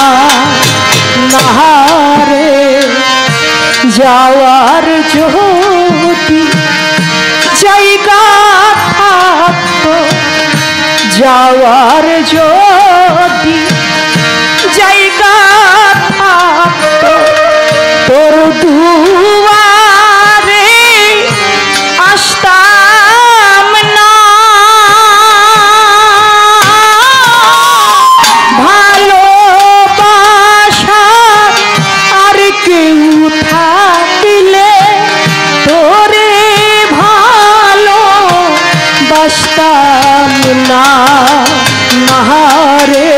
C: নাহারে যাওয়ার যদি জায়গা থাকতো যাওয়ার যদি জায়গা থাকতো তোর দুয়ারে আসতাম না ভালোবাসা আর কেউ থাকলে তোরে ভালো বাসতাম না নাহারে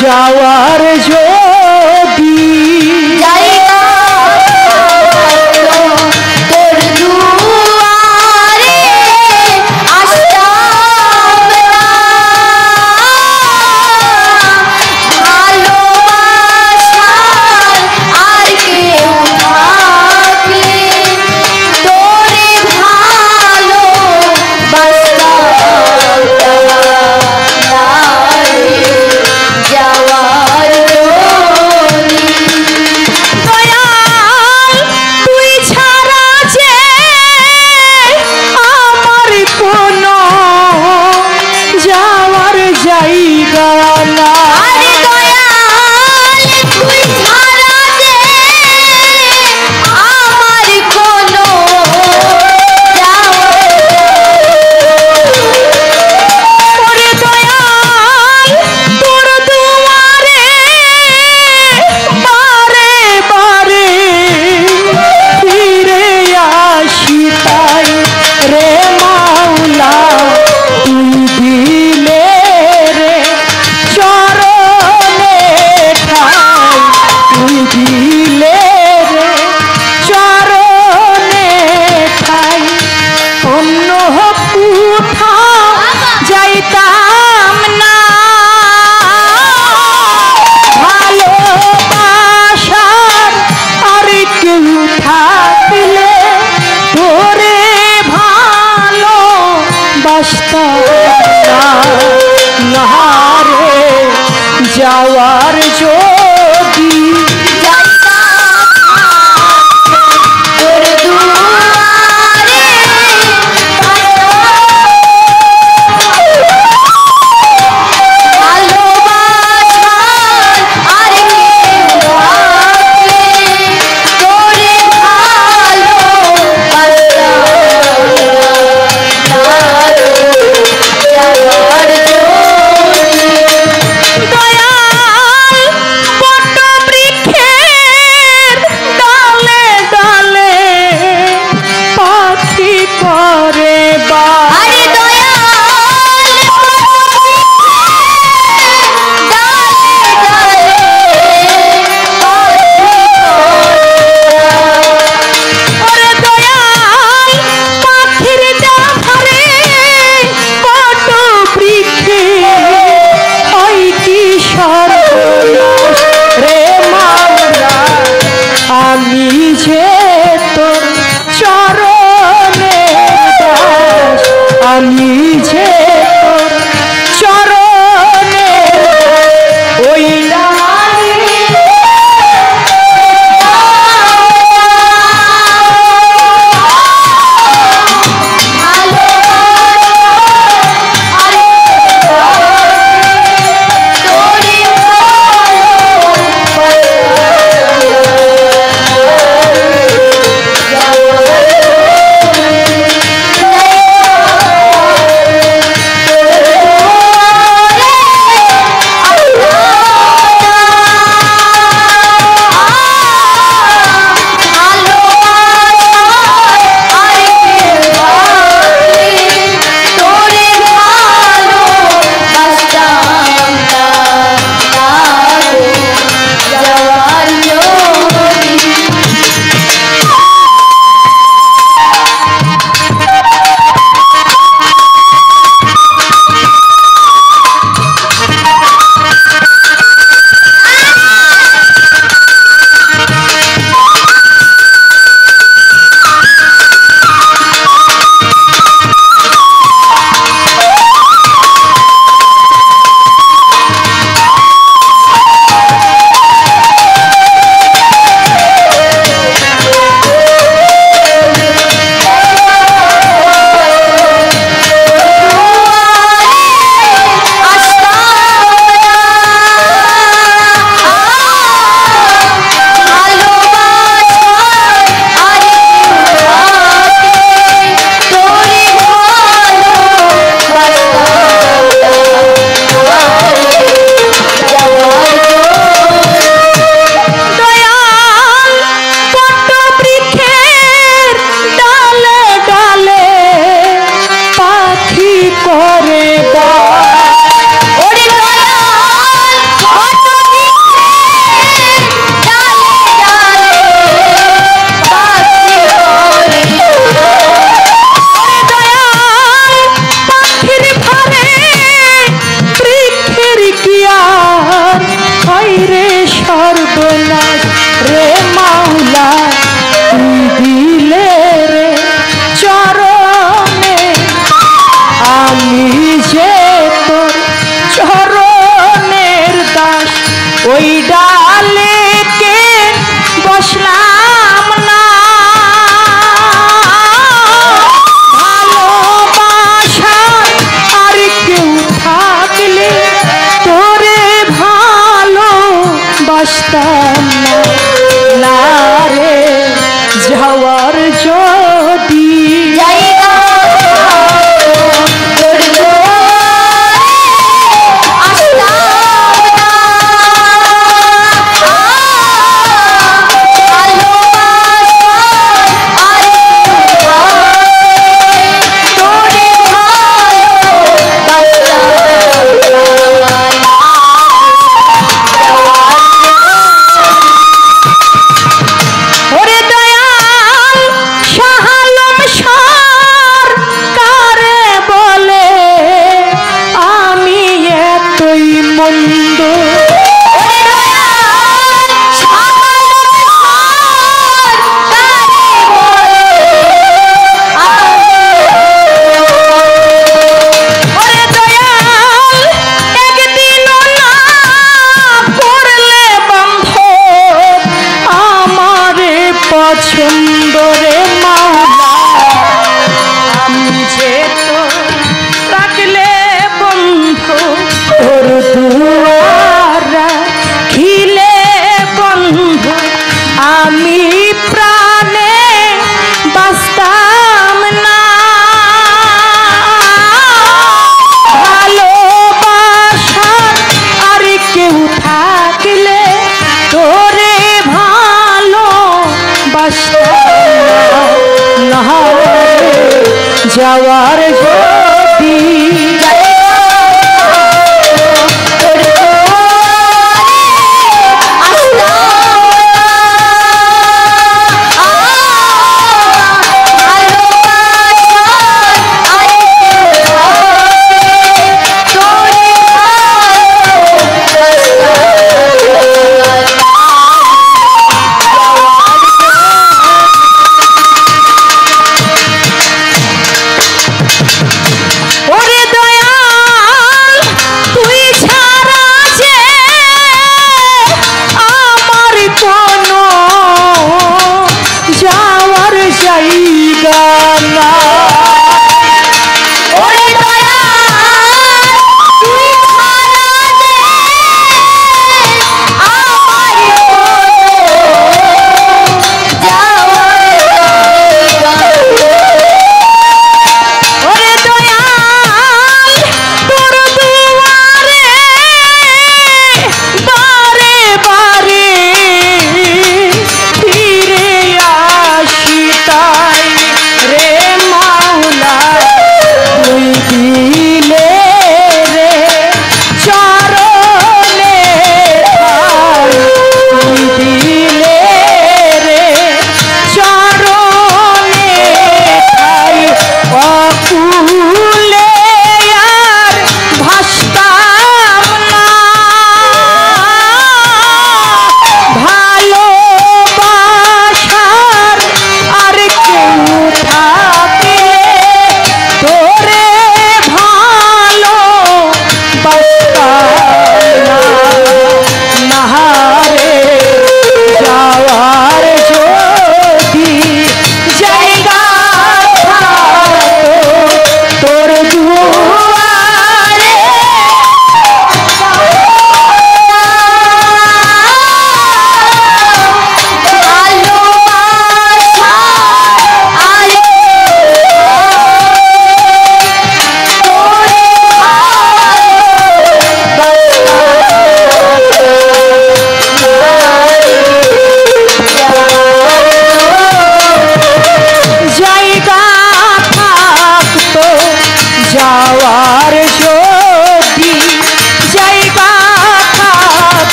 C: যাওয়ার যদি
D: তোর দুয়ারে আসতাম না ভালোবাসার আর কেউ থাকলে তোরে ভালো বাসতাম না যাওয়ার
B: যাওয়ার যদি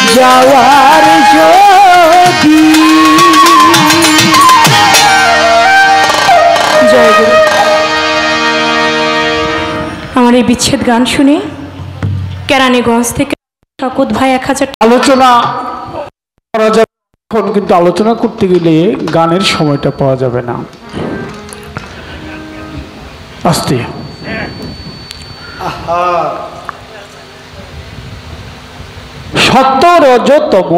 B: যাওয়ার যদি জয় গুরু।
C: আমার এই বিচ্ছেদ গান শুনে কেরানীগঞ্জ থেকে শকুত ভাই 1000
A: আলোচনা করা যাবে এখন, কিন্তু আলোচনা করতে গেলে গানের সময়টা পাওয়া যাবে না। আস্তে সত্য রজ তম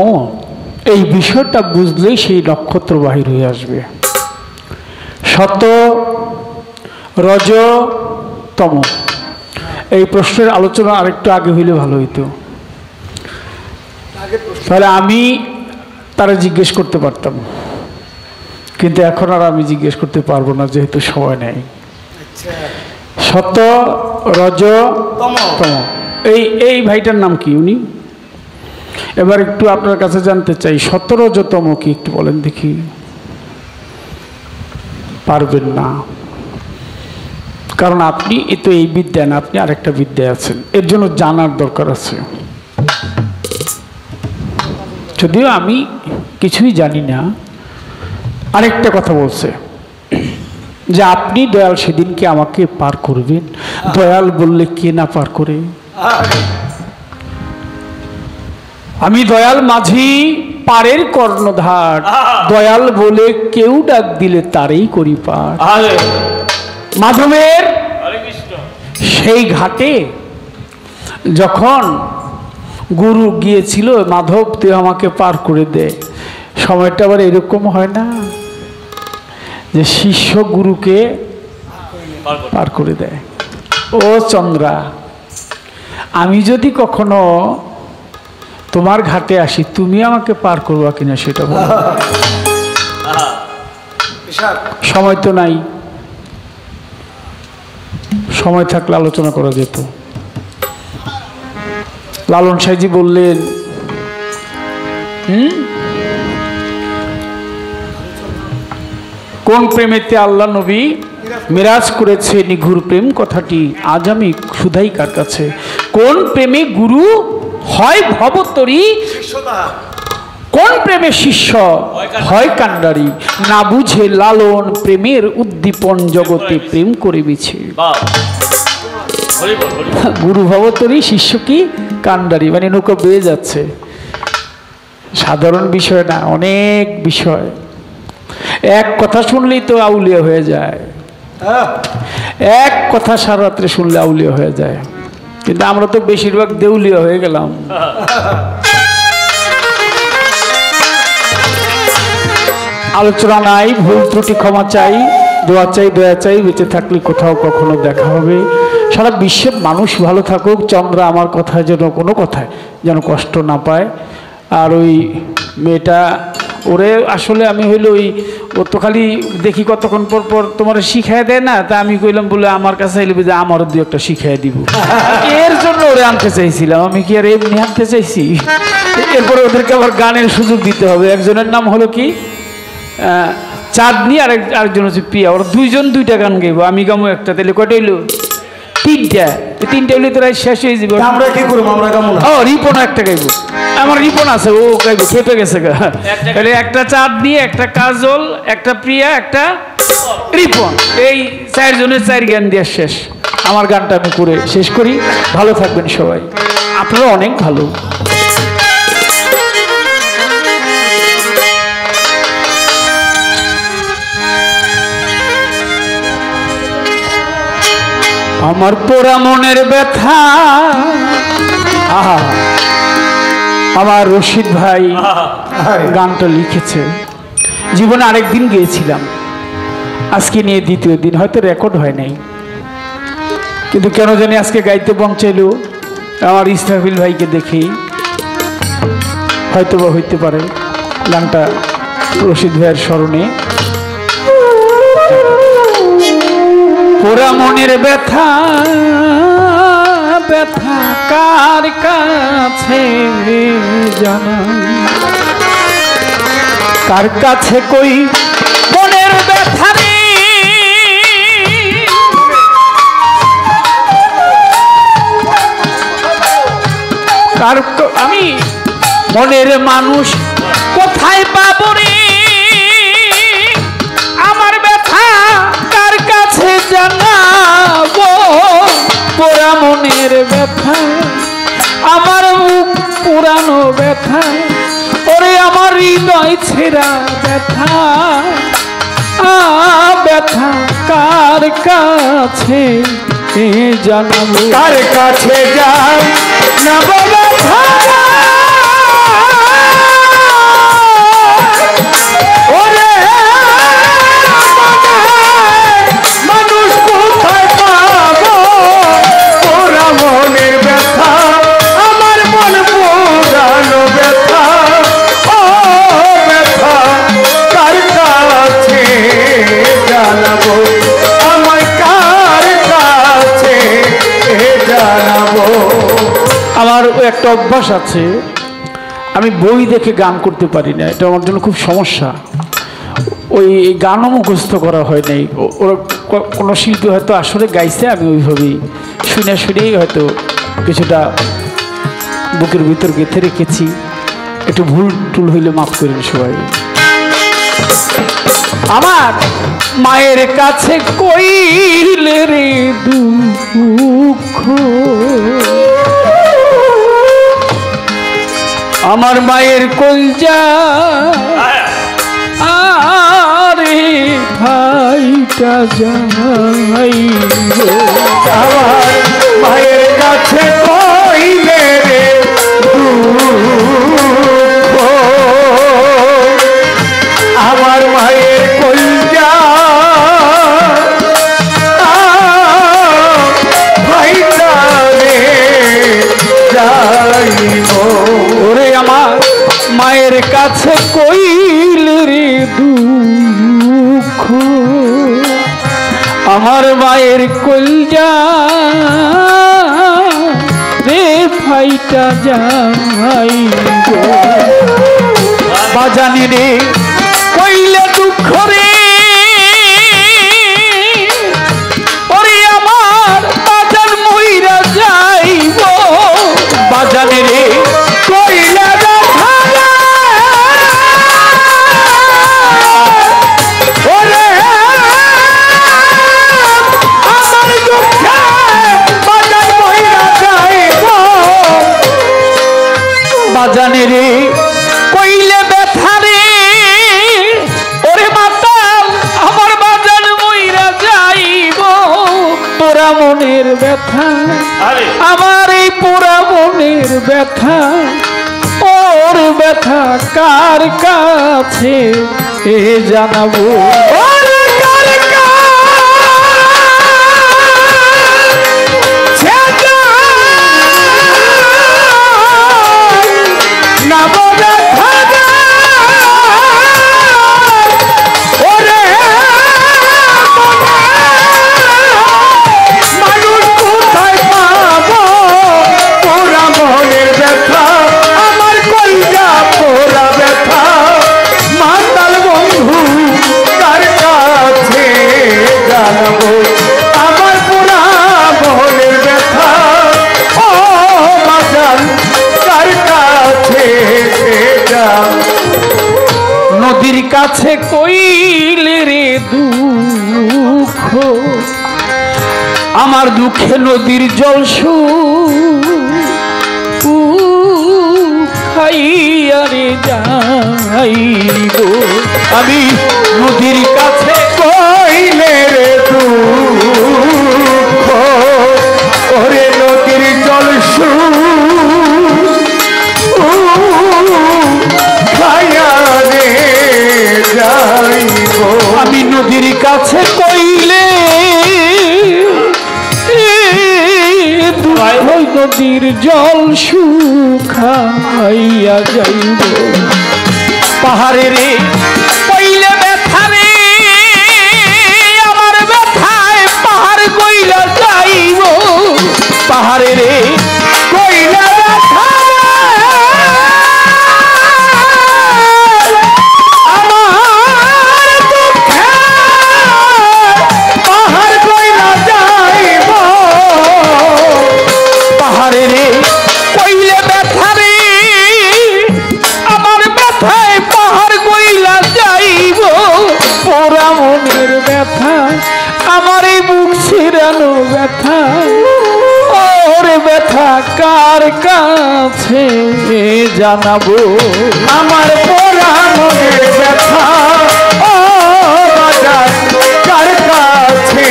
A: এই বিষয়টা বুঝলেই সেই নক্ষত্র বাহির হয়ে আসবে। সত্য রজ তম এই প্রশ্নের আলোচনা আরেকটু আগে হইলে ভালো হইতো, তাহলে আমি তারা জিজ্ঞেস করতে পারতাম, কিন্তু এখন আর আমি জিজ্ঞেস করতে পারবো না, যেহেতু সময় নেই। সত্য রজ তম এই ভাইটার নাম কি? উনি এবার একটু আপনার কাছে জানতে চাই, সত্য রজ তম কি একটু বলেন দেখি। পারবেন না, কারণ আপনি তো এই বিদ্যা না, আপনি আরেকটা বিদ্যায় আছেন, এর জন্য জানার দরকার আছে। যদিও আমি কিছুই জানি না। আরেকটা কথা বলছে যে আপনি দয়াল সেদিনকে আমাকে পার করবেন। দয়াল বললে কে না পার করে? আমি দয়াল মাঝি পারের কর্ণধার, দয়াল বলে কেউ ডাক দিলে তারই করি পার। মাধবের সেই ঘাটে যখন গুরু গিয়েছিল, মাধব তুই আমাকে পার করে দে, সময়টা আবার এরকম হয় না যে শিষ্য গুরুকে পার করে দেয়। ও চন্দ্রা, আমি যদি কখনো তোমার ঘাটে আসি, তুমি আমাকে পার করবা কিনা সেটা বলো। সময় তো নাই, সময় থাকলে আলোচনা করা যেত। লালন সাইজি বললেন, কোন প্রেমেতে আল্লাহ নবী মিরাজ করেছে নিঘুর প্রেম কথাটি আজ আমি শুধাই কার কাছে। কোন প্রেমে গুরু হয় ভবতরী, কোন প্রেমে শিষ্য হয় কান্ডারি, না বুঝে লালন প্রেমের উদ্দীপন জগতে প্রেম করে বিছে। গুরু ভবতরী, শিষ্য কি কান্ডারি, মানে নৌকা বেয়ে যাচ্ছে। সাধারণ বিষয় না, অনেক বিষয়। এক কথা শুনলেই তো আউলিয়া হয়ে যায়, এক কথা সারা রাত্রে শুনলে আউলিয়া হয়ে যায়, কিন্তু আমরা তো বেশিরভাগ দেউলিয়া হয়ে গেলাম। আলোচনা নাই, ভুল ত্রুটি ক্ষমা চাই, দোয়া চাই, দয়া চাই, বেঁচে থাকলে কোথাও কখনো দেখা হবে। সারা বিশ্বের মানুষ ভালো থাকুক, চন্দ্রা আমার কথায় যেন কোনো কথায় যেন কষ্ট না পায়। আর ওই মেয়েটা ওরে আসলে আমি হইলো ও তো খালি দেখি কতক্ষণ পর পর তোমার শিখাই দেয় না, তা আমি কইলাম বলে আমার কাছে এলে যে আমারও দু একটা শিখাই দিব, এর জন্য ওরে আনতে চাইছিলাম। আমি কি আর এমনি আনতে চাইছি? এরপরে ওদেরকে আবার গানের সুযোগ দিতে হবে। একজনের নাম হলো কি চাঁদনি, আরেকজন হচ্ছে প্রিয়া। ওরা দুইজন দুইটা গান গাইব, আমি গামো একটা। তাহলে কয়টা হইলো? তিনটা হইলে তোরা শেষ হয়ে যাবে।
B: আমরা কি করবো? আমরা গামো না।
A: ও রিপন একটা গাইব, আমার রিপন আছে, ও গাইব, খেপে গেছে। তাহলে একটা চাঁদনি, একটা কাজল, একটা প্রিয়া, একটা রিপন, এই চারজনের চার গান দিয়ে শেষ। আমার গানটা আমি করে শেষ করি। ভালো থাকবেন সবাই, আপনারা অনেক ভালো। আমার পোড়া মনের ব্যথা, আহা, আমার রশিদ ভাই গানটা লিখেছে। জীবনে আরেকদিন গিয়েছিলাম, আজকে নিয়ে দ্বিতীয় দিন, হয়তো রেকর্ড হয় নাই, কিন্তু কেন জানি আজকে গাইতে মন চাইল। আমার ইসরাফিল ভাইকে দেখি, হয়তো বা হইতে পারে গানটা রশিদ ভাইয়ের স্মরণে। পোড়া মনের ব্যথা, ব্যথা কার কাছে জানাই, কার কাছে কই মনের ব্যথা রে, কার আমি মনের মানুষ কোথায় পাবো রে, আমার ব্যথা কার কাছে জানাবো, পোড়া মনের ব্যথা, আমার মুখ পুরানো ব্যথা, ওরে আমার হৃদয় ছেঁড়া ব্যথা, ব্যথা কার কাছে জানাবো,
B: কার কাছে যাও না ব্যথা, ওরে মানুষ কোথায় পাবো, পোড়া মনের ব্যথা, আমার মন পুরানো ব্যথা, ও ব্যথা কার কাছে জানাবো, আমার কার কাছে জানাবো।
A: আমার একটা অভ্যাস আছে, আমি বই দেখে গান করতে পারি না, এটা আমার জন্য খুব সমস্যা। ওই গানও মুখস্থ করা হয় নাই। ওরা কোনো শিল্পী হয়তো আসলে গাইছে, আমি ওইভাবেই শুনেই হয়তো কিছুটা বুকের ভিতর গেঁথে রেখেছি। একটু ভুল টুল হইলে মাফ করেন সবাই। আমার মায়ের কাছে কইলে রে দুঃখ, আমার মায়ের কলজা আরে ভাইটা যাই গো।
B: আমার মায়ের কাছে কইলে রে দুঃখ, আমার মায়ের কলজা ভাইটা রে যাইব।
A: ওরে আমার মায়ের কাছে কইল রে দুঃখ, আমার মায়ের কলজা রে ভাইটা যাই গো। বাজানি রে কইলে দুঃখ রে, ওরে আমার বাজান মইরা যাইব। বাজানি রে
B: কইলে ব্যথা রে, ওরে আমার দুঃখে বাজার মহিলা যাইব।
A: বাজানে রে কইলে ব্যথা রে, ওরে মাতাল আমার বাজান মইরা যাইব। পোড়া মনের ব্যথা, আমার এই পোড়া মনের ব্যথা, ওর ব্যথা কার কাছে এ জানাবো।
B: ওরে কার কাছে না বলে থাকা, ওরে মানুষ কোথায় পাবো পোড়া মনের ব্যথা, আমার কলজা পোড়া ব্যথা, মাতাল বন্ধু কার কাছে জানাবো আমার পোড়া মনের ব্যথা, ও বাজান কার কাছে জানাবো।
A: নদীর কাছে কইলে রে দুঃখ, আমার দুঃখে নদীর জল খাইয়া রে যাইব। আমি নদীর কাছে
B: কইলে রে দুঃখ, ওরে নদীর জল খায়া রে যাইব।
A: আমি নদীর কাছে কইলে নদীর জল শুখাইয়া যাইব। পাহাড়ে রে কইলে ব্যথা রে, আমার ব্যথায় পাহাড় কইলা যাইব। পাহাড়ে রে
B: কইলে ব্যথা আমার দুঃখে পাহাড় কইলা যাইব।
A: পাহাড়ে রে কইলে ব্যথা রে, আমার ব্যথায় পাহাড় কইলা যাইব। পোড়া মনের ব্যথা, আমার এই বুক ছিড়ানো ব্যথা, ওরে ব্যথা কার কাছে জানাবো।
B: আমার পোড়া মনের ব্যথা, ও বাজার কার কাছে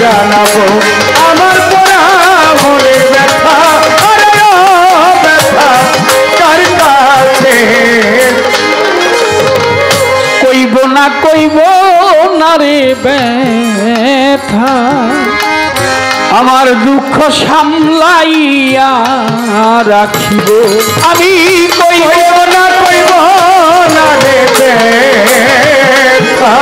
B: জানাবো আমার পোড়া মনের ব্যথা, আরে ও ব্যথা কার কাছে।
A: কইব না রে ব্যথা, আমার দুঃখ সামলাইয়া রাখিব। আমি
B: কইব না রে ব্যথা,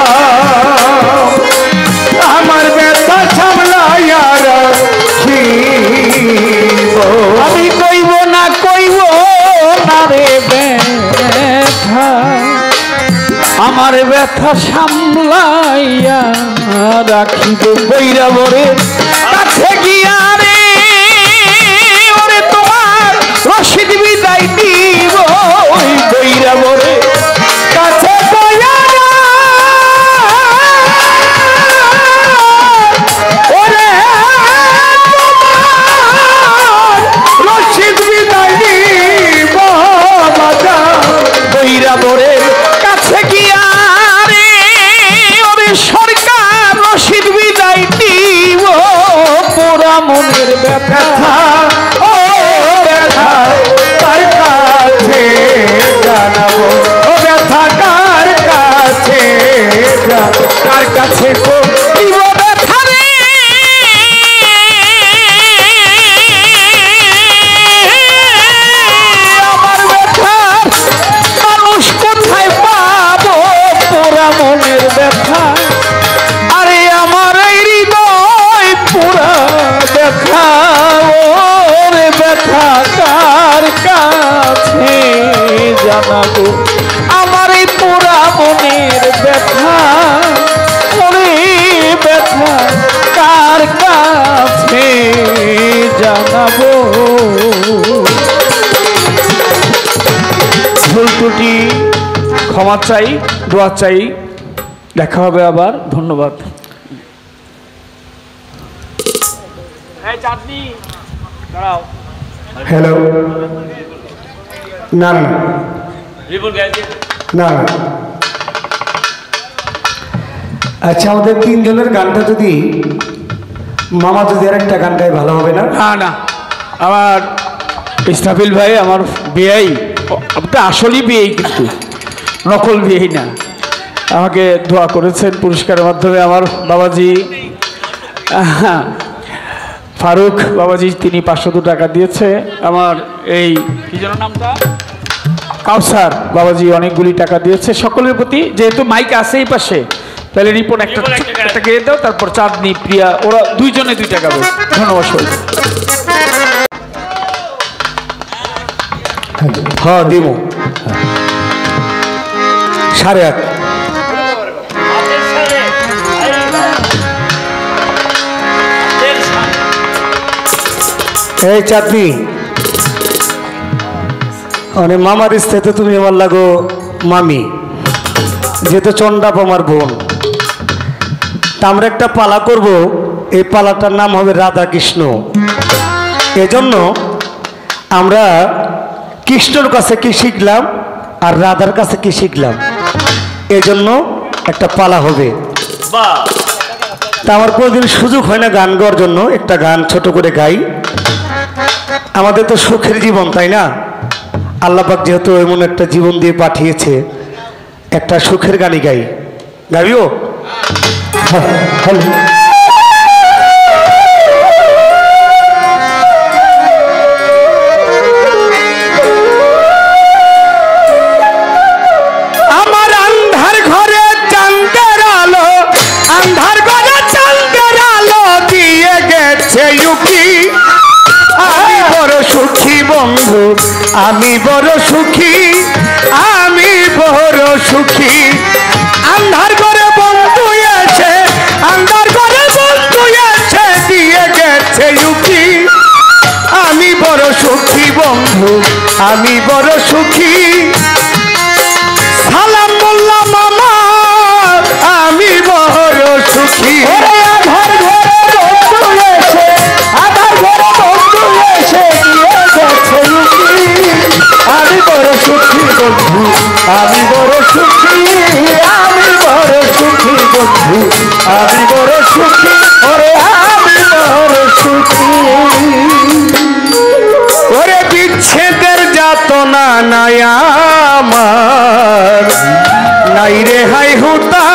B: আমার ব্যথা সামলাইয়া রাখিব।
A: আমি কইব না রে ব্যথা, আমার ব্যথা সামলাইয়া রাখিব। বৈরাবরের কাছে গিয়া রে, ওরে তোমার রশিদ বিদায় দিব। ওই বৈরাবরের
B: কাছে গিয়া ওরে তোমার রশিদ বিদায় দিব। ব্যথা ও ব্যথা কার কাছে জানাবো ও ব্যথা কার কাছে কার কাছে দিব ব্যথা রে আমার ব্যথা মানুষ কোথায় পাবো পোড়া মনের ব্যথা আরে আমার এই হৃদয় পুরা ব্যথা ওরে ব্যথা কার কাছে জানাবো আমার এই পুরা মনের ব্যথা ওরে ব্যথা কার কাছে জানাবো ভুল ত্রুটি ক্ষমা চাই দোয়া চাই দেখা হবে আবার ধন্যবাদ হ্যালো না না না আচ্ছা আমাদের তিনজনের গানটা যদি মামা যদি আর একটা গান গায় ভালো হবে না
A: না না আমার ইসরাফিল ভাই আমার বিয়েই আপনি আসলেই বিয়েই কিন্তু নকল বিয়েই না আমাকে দোয়া করেছেন পুরস্কারের মাধ্যমে আমার বাবাজি ফারুক বাবাজি তিনি 500 টাকা দিয়েছে আমার এই কি যেন নামটা কাউসার বাবাজি অনেকগুলি টাকা দিয়েছে সকলের প্রতি যেহেতু মাইক আছে এই পাশে তাহলে রিপোর্ট একটা গিয়ে দাও তারপর চাঁদনি প্রিয়া ওরা দুইজনে 2 টাকা দেবে ধন্যবাদ সবাই
B: হ্যাঁ দিব 8:30 এই চাঁদনি মানে মামার স্থাতে তুমি আমার লাগো মামি যেহেতু চন্ডাপ আমার বোন তা আমরা একটা পালা করব এই পালাটার নাম হবে রাধা কৃষ্ণ এজন্য আমরা কৃষ্ণর কাছে কি শিখলাম আর রাধার কাছে কি শিখলাম এজন্য একটা পালা হবে তা আমার কোনোদিন সুযোগ হয় না গান গাওয়ার জন্য একটা গান ছোট করে গাই আমাদের তো সুখের জীবন তাই না আল্লাহ পাক যেহেতু এমন একটা জীবন দিয়ে পাঠিয়েছে একটা সুখের গানই গাই গাইও আমার আন্ধার ঘরে চাঁদের আলো আন্ধার ঘরে চাঁদের আলো দিয়ে গেছে ইউকি আমি বড় সুখী বন্ধু আমি বড় সুখী আমি বড় সুখী আন্ধার ঘরে বন্ধু এসে আন্ধার ঘরে বন্ধু এসে দিয়ে গেছে ইউকি আমি বড় সুখী বন্ধু আমি বড় সুখী সালাম বললাম মামা আমি বড় সুখী আধার ঘরে বন্ধু এসে আধার ঘরে বন্ধু এসে দিয়ে গেছে ইউকি আমি বড় সুখী বন্ধু আমি বড় সুখী আমি বড় সুখী বন্ধু আমি বড় সুখী ওরে আমি বড় সুখী ওরে বিচ্ছেদের যাতনা নাই আমার নাই রে হাই হুতাল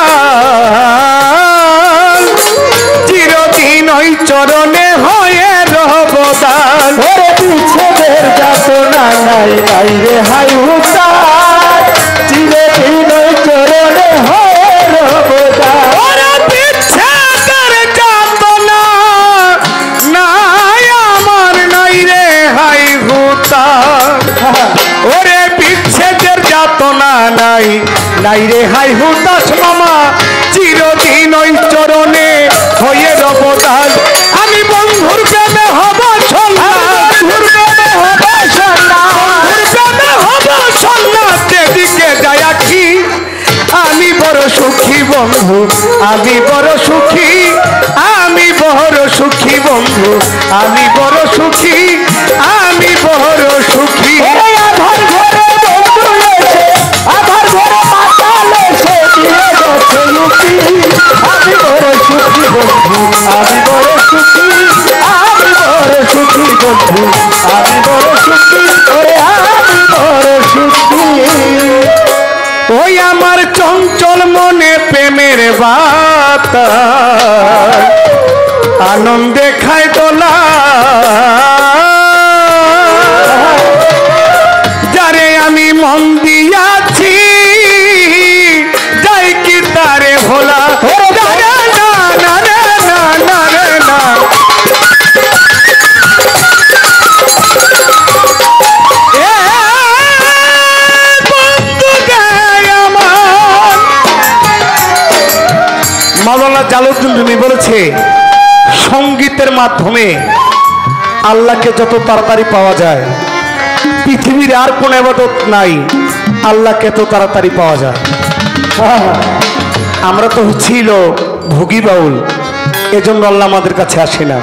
B: চিরদিন ওই চরণে হয়ে রহবদান ওরে বিচ্ছেদের যাতনা নাই নাই রে হাই হুতাল চিরদিন ওই চরণে হয়ে রহবদান ওরে বিচ্ছেদের যাতনা নাই আমার নাই রে হাই হুতাল ওরে বিচ্ছেদের যাতনা নাই নাই রে হাই হুতাশ মামা চিরদিন ওই চরণে হয়ে রবদান আমি বন্ধুর প্রেমে হব বন্ধুর প্রেমে হব সেদিকে যায় আখি আমি বড় সুখী বন্ধু আমি বড় সুখী আমি বড় সুখী বন্ধু আমি বড় সুখী আমি বড় সুখী আধার ঘরে বন্ধু এসে আধার ঘরে মাতাল এসে দিয়ে গেছে লুকি আমি বড় সুখী বন্ধু আমি বড় সুখী আমি বড় সুখী সুখী বন্ধু আমি বড় সুখী ওরে আমি বড় সুখী ওই আমার চঞ্চল মনে প্রেমের বাতাস আনন্দে খায় দোলা যারে আমি মন দিয়াছি যাই কি তারে ভোলা না না না না না না রে না মাওলানা জালালউদ্দিন রুমি বলেছে সঙ্গীতের মাধ্যমে আল্লাহকে যত তাড়াতাড়ি পাওয়া যায় পৃথিবীর আর কোন ইবাদত নাই আল্লাহকে এত তাড়াতাড়ি পাওয়া যায়। আমরা তো ছিল ভোগী বাউল, এজন্য আল্লাহ আমাদের কাছে আসে না।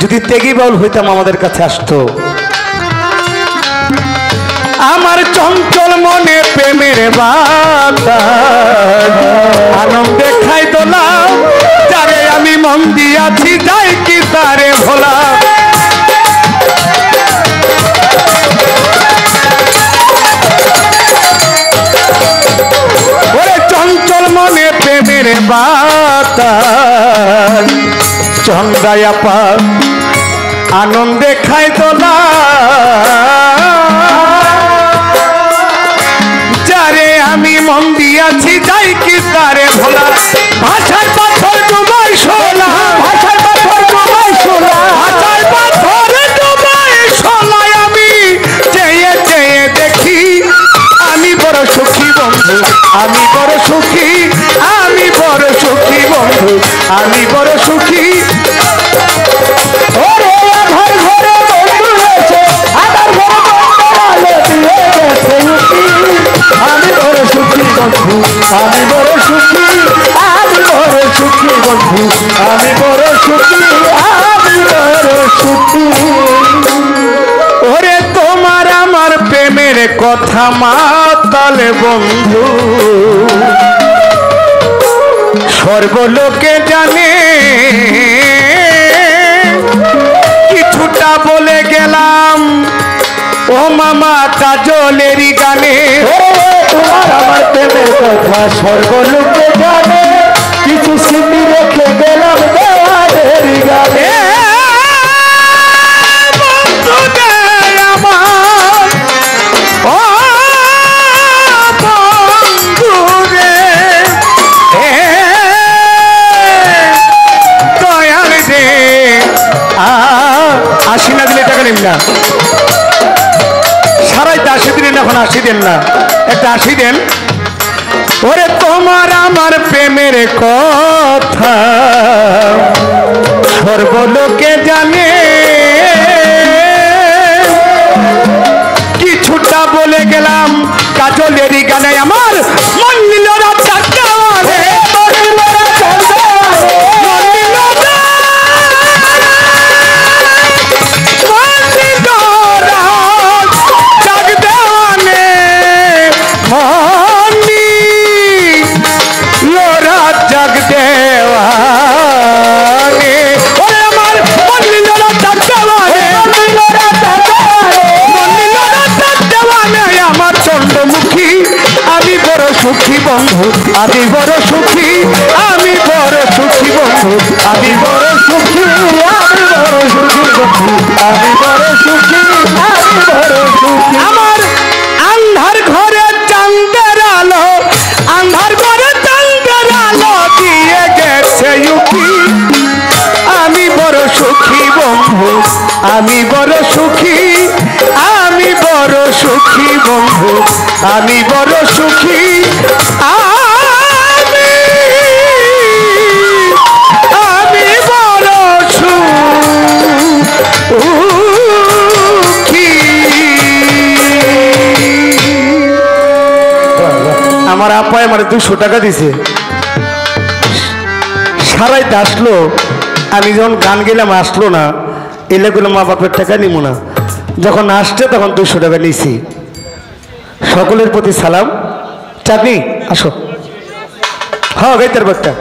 B: যদি ত্যাগী বাউল হইতাম আমাদের কাছে আসতো। আমার চঞ্চল মনে প্রেমের বাতাস আনন্দে খাই দোলা যারে আমি মন দিয়াছি যাই কি তারে ভোলা ওরে চঞ্চল মনে প্রেমের বাতাস চন্দ্রায়া পা আনন্দে খাই দোলা যারে আমি মন দিয়াছি যাই কি তারে ভোলা ভাষার পাথর ডুবাই শোলা ভাষার পাথর ডুবাই শোলা ভাষার পাথর ডুবাই শোলায় আমি চেয়ে চেয়ে দেখি আমি বড় সুখী বন্ধু আমি বড় সুখী আমি বড় সুখী বন্ধু আমি বড় সুখী ওরে ঘর ঘরে বন্ধু আছে আদার ঘরে বন্ধু দিয়ে গেছে আমি বড় সুখী বন্ধু আমি বড় সুখী আমি বড় সুখী বন্ধু আমি বড় সুখী আমি বড় সুখী ওরে তোমার আমার প্রেমের কথা মাতালে বন্ধু সর্বলোকে জানে কিছুটা বলে গেলাম ও মামা কাজলেরই গানে তোমার আমার প্রেমের কথা সর্বলোকে জানে কিছু স্মৃতি রেখে গেলাম দেওয়ালেরই গানে আশি না দিলে টাকা নিন না সারাই তো 80 দিন এখন 80 দেন না একটা 80 দেন ওরে তোমার আমার প্রেমের কথা সর্বলোকে জানে কিছুটা বলে গেলাম কাজলেরই গানে আমার মন নিল রাত গাওয়ারে মন নিল রাত जग देवाने ओरे আমার মন্দির রাত দেওয়ানে মন্দির রাত দেওয়ানে আমার চন্দ্রমুখী আমি বড় সুখী বন্ধু আমি বড় সুখী আমি বড় সুখী বন্ধু আমি বড় সুখী আমি বড় সুখী বন্ধু আমি বড় সুখী আমি বড় সুখী আমার আন্ধার ঘরে চাঁদের আলো আন্ধার ঘরে চাঁদের আলো দিয়ে গেছে উকি আমি বড় সুখী বন্ধু আমি বড় সুখী আমি বড় সুখী বন্ধু আমি বড় সুখী আমি বড় সুখী আমার আপায় আমার 200 টাকা দিছে সারাইতে আসলো আমি যখন গান গেলাম আসলো না এলাগুলো মা বাপের টাকা নিব না যখন আসছে তখন 200 টাকা নিয়েছি সকলের প্রতি সালাম চাঁদনি আসো হ্যাঁ গাইতার বাচ্চা